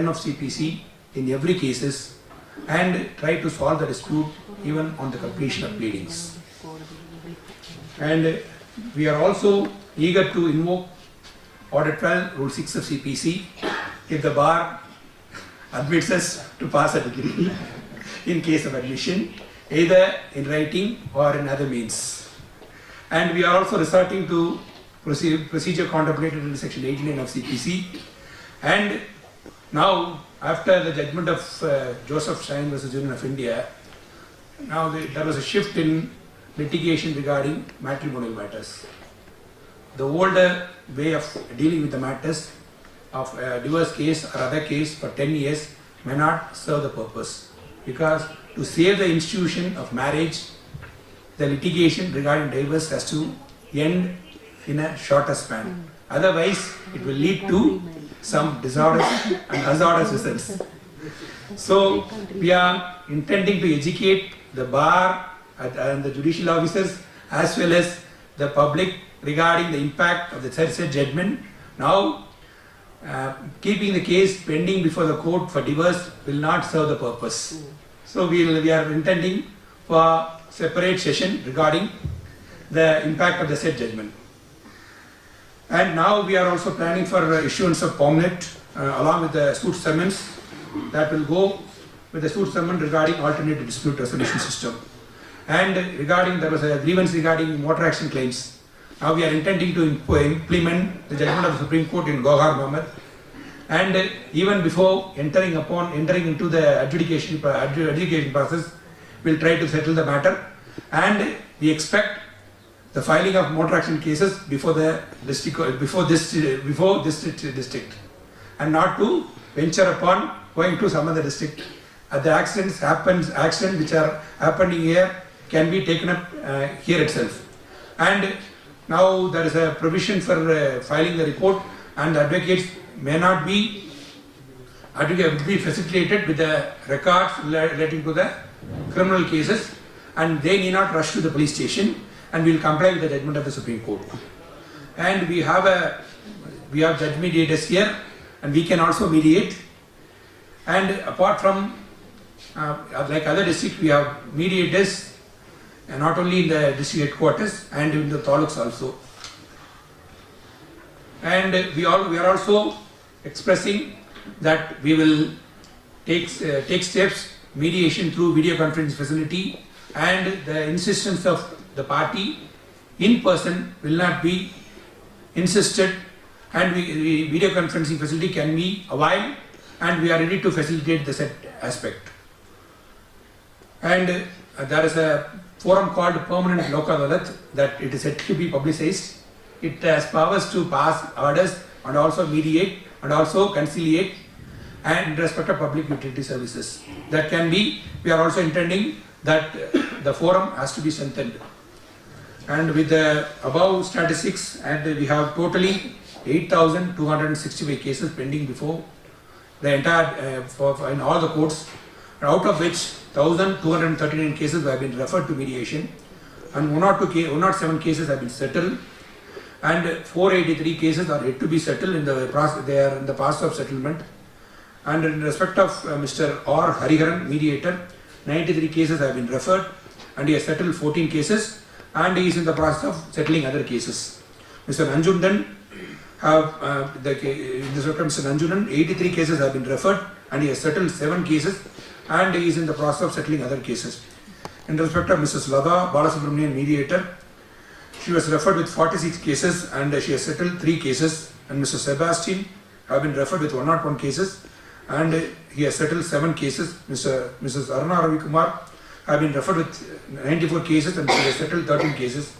S19: of CPC in every cases and try to solve the dispute even on the completion of pleadings. And we are also eager to invoke Order 12, Rule 6 of CPC if the bar admits us to pass a degree in case of admission, either in writing or in other means. And we are also resorting to procedure contemplated in Section 89 of CPC. And now, after the judgment of Joseph Stein versus Union of India, now there was a shift in litigation regarding matrimonial matters. The older way of dealing with the matters of a divorce case or other case for 10 years may not serve the purpose, because to save the institution of marriage, the litigation regarding divorce has to end in a shorter span. Otherwise, it will lead to some disorders and hazardous results. So, we are intending to educate the bar and the judicial officers as well as the public regarding the impact of the said judgment. Now, keeping the case pending before the court for divorce will not serve the purpose. So, we are intending for separate session regarding the impact of the said judgment. And now we are also planning for issuance of POMNET along with the suit summons that will go with the suit summons regarding alternate dispute resolution system. And regarding, there was a grievance regarding motor action claims. Now we are intending to implement the judgment of the Supreme Court in Gohar Mohammed And even before entering into the adjudication process, we'll try to settle the matter, and we expect the filing of motor accident cases before the district, before this district, and not to venture upon going to some other district. The accidents which are happening here can be taken up here itself. And now there is a provision for filing the report, and the advocates may not be facilitated with the records relating to the criminal cases, and they need not rush to the police station, and we will comply with the judgment of the Supreme Court. And we have judge mediators here, and we can also mediate. And apart from like other districts, we have mediators not only in the district headquarters and in the taluks also. And we are also expressing that we will take steps, mediation through video conference facility, and the insistence of the party in person will not be insisted, and video conferencing facility can be availed, and we are ready to facilitate the said aspect. And there is a forum called Permanent Loka Adalat that it is said to be publicized. It has powers to pass orders and also mediate and also conciliate and in respect of public utility services. That can be, we are also intending that the forum has to be strengthened. And with the above statistics, and we have totally 8,265 cases pending before the entire, in all the courts, out of which 1,239 cases have been referred to mediation, and 107 cases have been settled, and 483 cases are yet to be settled in the process. They are in the process of settlement. And in respect of Mr. R. Hariharan, mediator, 93 cases have been referred, and he has settled 14 cases, and he is in the process of settling other cases. Mr. Nanjundan, in respect of Mr. Nanjundan, 83 cases have been referred, and he has settled 7 cases, and he is in the process of settling other cases. In respect of Mrs. Lada Balasubramanian, mediator, she was referred with 46 cases, and she has settled 3 cases. And Mr. Sebastian have been referred with 101 cases, and he has settled 7 cases. Mrs. Aruna Ravikumar have been referred with 94 cases, and she has settled 13 cases.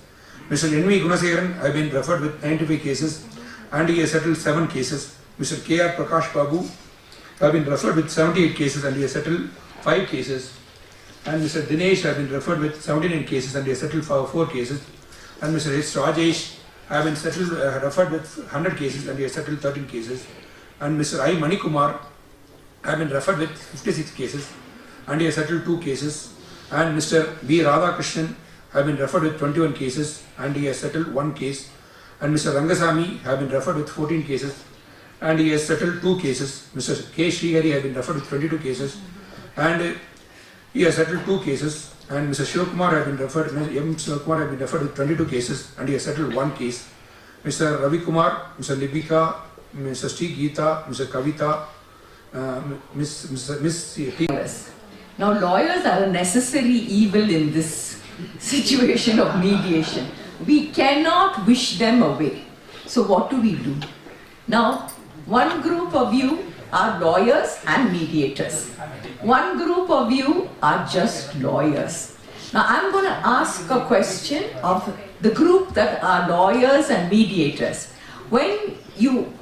S19: Mr. N.V. Gunasekharan have been referred with 95 cases, and he has settled 7 cases. Mr. K.R. Prakash Babu have been referred with 78 cases, and he has settled 5 cases. And Mr. Dinesh have been referred with 79 cases, and he has settled 4 cases. And Mr. H. Rajesh have been referred with 100 cases, and he has settled 13 cases. And Mr. I. Manikumar have been referred with 56 cases, and he has settled 2 cases. And Mr. B. Radhakrishnan have been referred with 21 cases, and he has settled 1 case. And Mr. Rangasamy have been referred with 14 cases, and he has settled 2 cases. Mr. K. Srihari have been referred with 22 cases, and he has settled 2 cases. And Mr. Shivakumar have been referred, M. Shivakumar have been referred with 22 cases, and he has settled 1 case. Mr. Ravi Kumar, Mr. Libika, Mr. Sri Geeta, Mr. Kavita, Miss.
S2: Now, lawyers are a necessary evil in this situation of mediation. We cannot wish them away. So what do? Now, one group of you are lawyers and mediators. One group of you are just lawyers. Now, I'm going to ask a question of the group that are lawyers and mediators. When you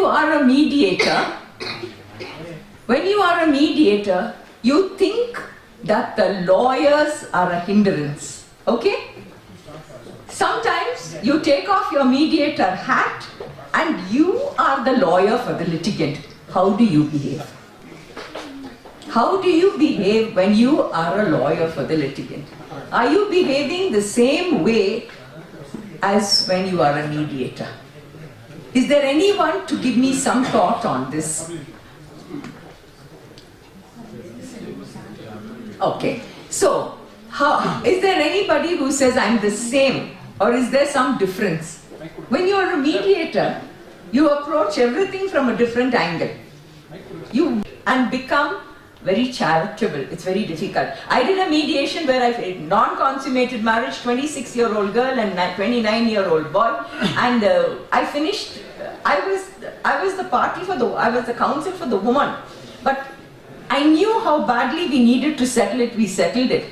S2: are a mediator, you think that the lawyers are a hindrance, okay? Sometimes you take off your mediator hat and you are the lawyer for the litigant. How do you behave? How do you behave when you are a lawyer for the litigant? Are you behaving the same way as when you are a mediator? Is there anyone to give me some thought on this? Okay, so is there anybody who says I'm the same, or is there some difference? When you are a mediator, you approach everything from a different angle. And become very charitable. It's very difficult. I did a mediation where I non-consummated marriage, 26-year-old girl and 29-year-old boy, and I finished I was the party for I was the counsel for the woman, but I knew how badly we needed to settle it. We settled it.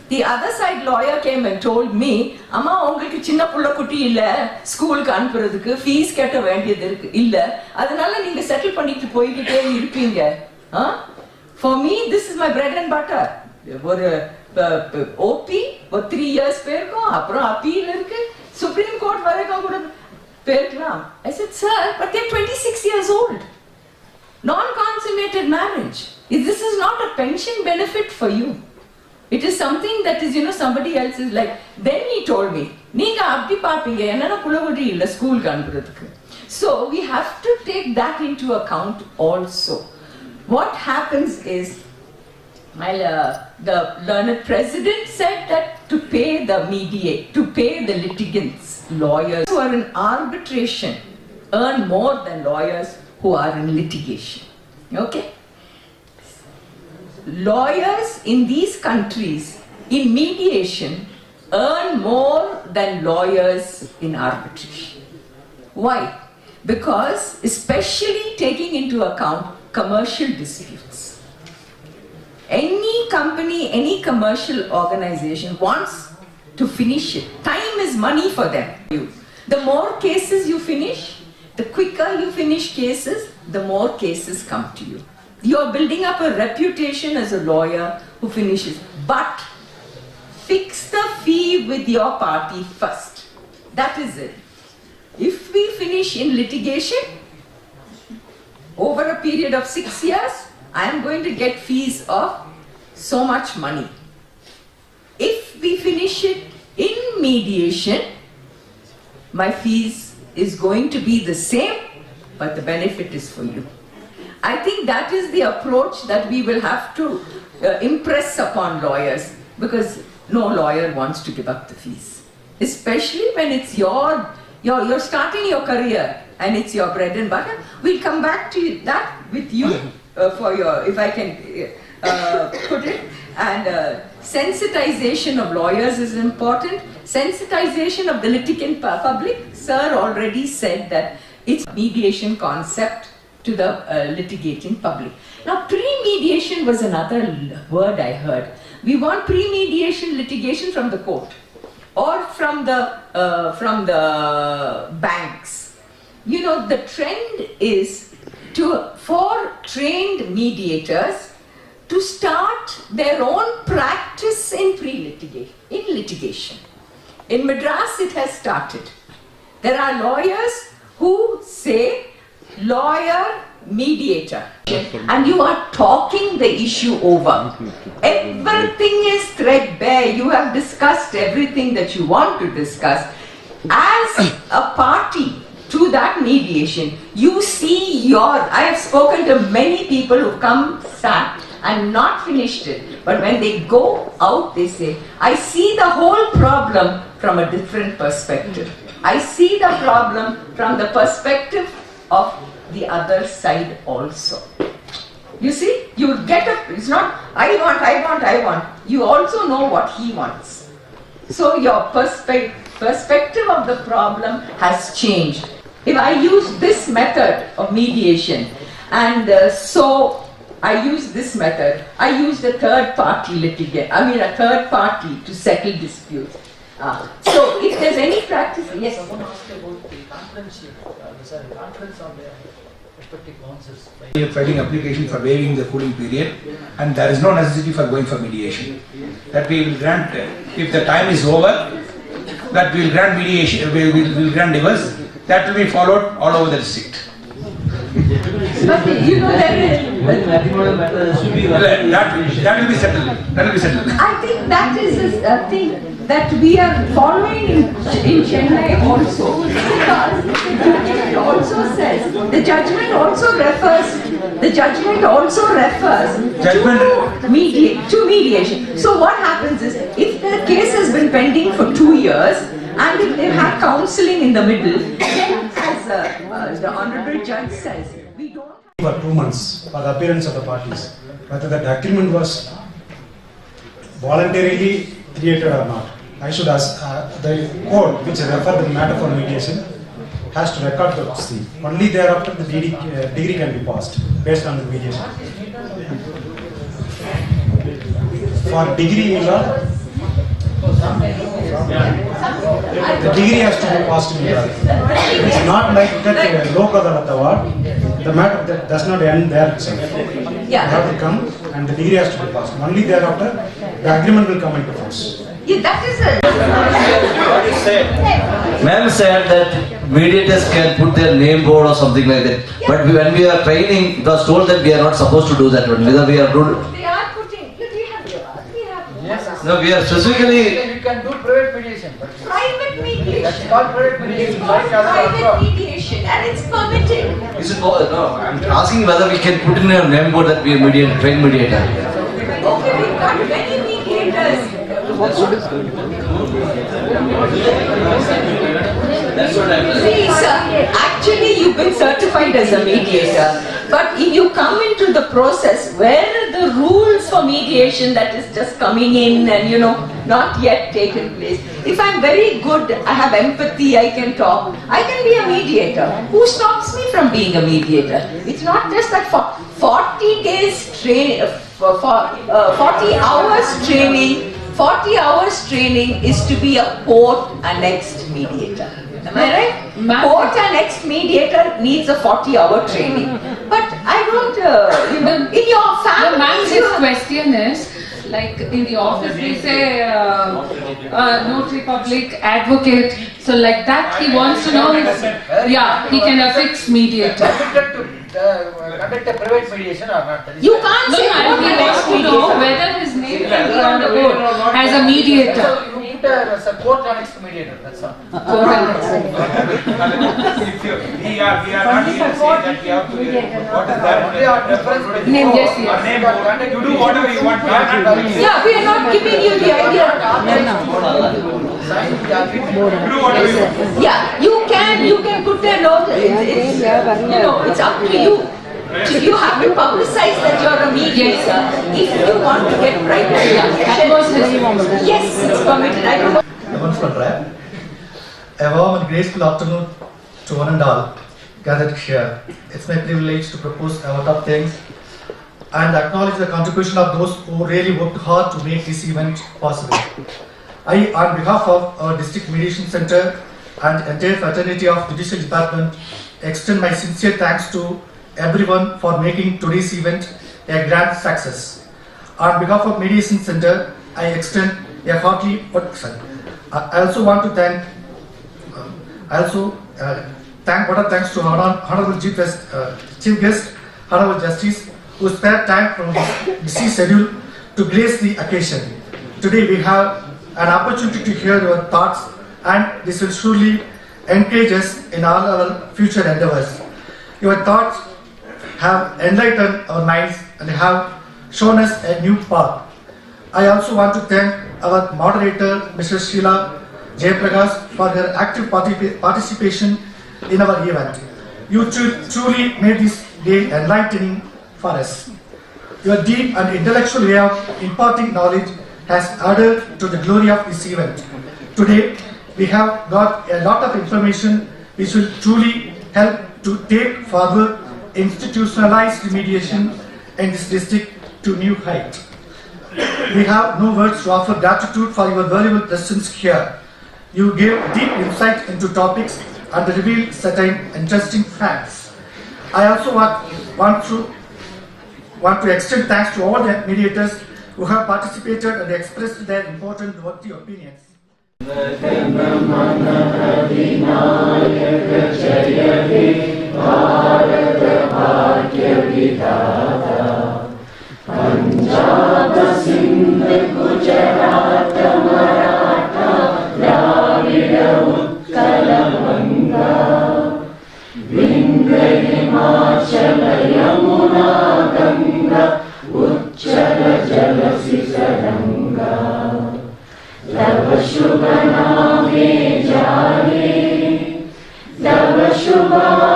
S2: The other side lawyer came and told me, "Amma, ungalku chinna pulla kutti illa, school ku anupuradhukku fees ketta vendiyadhu irukku illa, adanal neenga settle pannittu poikitte irupinga." For me, this is my bread and butter. OP for 3 years perkum, appuram appeal irukku, Supreme Court varaikkum kuda perkalam. I said, "Sir, but they're 26 years old. Non-consummated marriage. This is not a pension benefit for you. It is something that is, somebody else's life." Then he told me, "Neenga abdi paapinga, enna pulavadi illa school ku anupuradhukku." So we have to take that into account also. What happens is, the learned president said that to pay the litigants, lawyers who are in arbitration earn more than lawyers who are in litigation. Okay? Lawyers in these countries in mediation earn more than lawyers in arbitration. Why? Because, especially taking into account commercial disputes. Any company, any commercial organization wants to finish it. Time is money for them. The more cases you finish, the quicker you finish cases, the more cases come to you. You are building up a reputation as a lawyer who finishes. But fix the fee with your party first. That is it. If we finish in litigation, over a period of 6 years, I am going to get fees of so much money. If we finish it in mediation, my fees is going to be the same, but the benefit is for you. I think that is the approach that we will have to impress upon lawyers, because no lawyer wants to give up the fees. Especially when it's you're starting your career and it's your bread and butter. We'll come back to that with you for your, if I can put it. And sensitization of lawyers is important. Sensitization of the litigant public. Sir already said that it's mediation concept to the litigating public. Now, pre-mediation was another word I heard. We want pre-mediation litigation from the court or from the banks. The trend is for trained mediators to start their own practice in litigation. In Madras, it has started. There are lawyers who say lawyer, mediator, and you are talking the issue over. Everything is threadbare. You have discussed everything that you want to discuss. As a party to that mediation, you see I have spoken to many people who come, sat, and not finished it. But when they go out, they say, "I see the whole problem from a different perspective. I see the problem from the perspective of the other side also." You see, you get up, it's not, I want. You also know what he wants. So your perspective of the problem has changed. If I use this method of mediation, and I use this method, I use the third party to settle disputes. So if there's any practice, yes.
S9: I want to ask about the conference here. Conference on the respective councils.
S19: We are filing application for waiving the cooling period, and there is no necessity for going for mediation. That we will grant, if the time is over, that we will grant mediation, we will grant divorce. That will be followed all over the district.
S2: But that
S19: will be settled.
S2: I think that is a thing that we are following in Chennai also, because the judgment also refers to mediation. So what happens is, if the case has been pending for 2 years, and if they have counseling in the middle, then as the Honorable Judge says, we don't
S20: for 2 months for the appearance of the parties, whether that agreement was voluntarily created or not. I should ask the court which referred the matter for mediation, has to record the C. Only thereafter the degree can be passed based on the mediation. For degree in law, the degree has to be passed in law. It's not like that Lok Adalat award. The matter that does not end there itself. You have to come and the degree has to be passed. Only thereafter the agreement will come into force.
S2: Yeah, that is it.
S21: Ma'am said that mediators can put their name board or something like that. But when we are training, it was told that we are not supposed to do that. Whether we are told.
S2: They are putting. Look, we have.
S21: Yes. No, we are specifically.
S9: You can do private mediation.
S2: Private mediation.
S9: That's called private mediation.
S2: It's called private mediation, and it's permitted.
S21: Is it no? I'm asking whether we can put in a name board that we are trained mediator.
S2: Okay, we've got many mediators.
S21: That's what is good. That's what I'm
S2: See, sir, actually you've been certified as a mediator, but if you come into the process where the rules for mediation that is just coming in and not yet taken place. If I'm very good, I have empathy, I can talk, I can be a mediator. Who stops me from being a mediator? It's not just that for 40 days 40 hours training is to be a court annexed mediator. Am I right? Court annexed mediator needs a 40-hour training. But I don't, in your family.
S18: The ma'am's question is, like in the office we say notary public advocate, so like that he wants to know if, he can affix mediator.
S9: Conduct a private mediation or not?
S2: You can't say
S18: he wants to know whether his name can be on the board as a mediator.
S9: So you put as a court annexed mediator, that's all.
S22: We are not here to say that you have to what is that?
S18: Name, yes.
S22: You do whatever you want.
S2: Yeah, we are not giving you the idea. Yeah, you can put a note. It's up to you. You have to publicize that you're a mediator. If you want to get private mediation, yes, it's permitted. I don't know.
S23: A warm and graceful afternoon to one and all gathered here. It's my privilege to propose our top things and acknowledge the contribution of those who really worked hard to make this event possible. I, on behalf of our District Mediation Center and entire fraternity of Judicial Department, extend my sincere thanks to everyone for making today's event a grand success. On behalf of Mediation Center, I extend a hearty I also want to thank thanks to Honorable Chief Guest, Honorable Justice, who spared time from his busy schedule to grace the occasion. Today we have an opportunity to hear your thoughts, and this will surely encourage us in all our future endeavors. Your thoughts have enlightened our minds and have shown us a new path. I also want to thank our moderator, Mrs. Sheila Jayaprakash, for her active participation in our event. You truly made this day enlightening for us. Your deep and intellectual way of imparting knowledge has added to the glory of this event. Today, we have got a lot of information which will truly help to take forward institutionalized remediation in this district to new height. We have no words to offer gratitude for your valuable presence here. You gave deep insight into topics and revealed certain interesting facts. I also want to extend thanks to all the mediators who have participated and expressed their important worthy opinions.
S24: Punjab, Sindh, Gujarat, Maratha, Dravida, Utkala, Ganga, Vindhya, Himachala, Yamuna, Ganga, Uchchala, Jalasitaranga, Tava Shubha Name Jare, Tava Shubha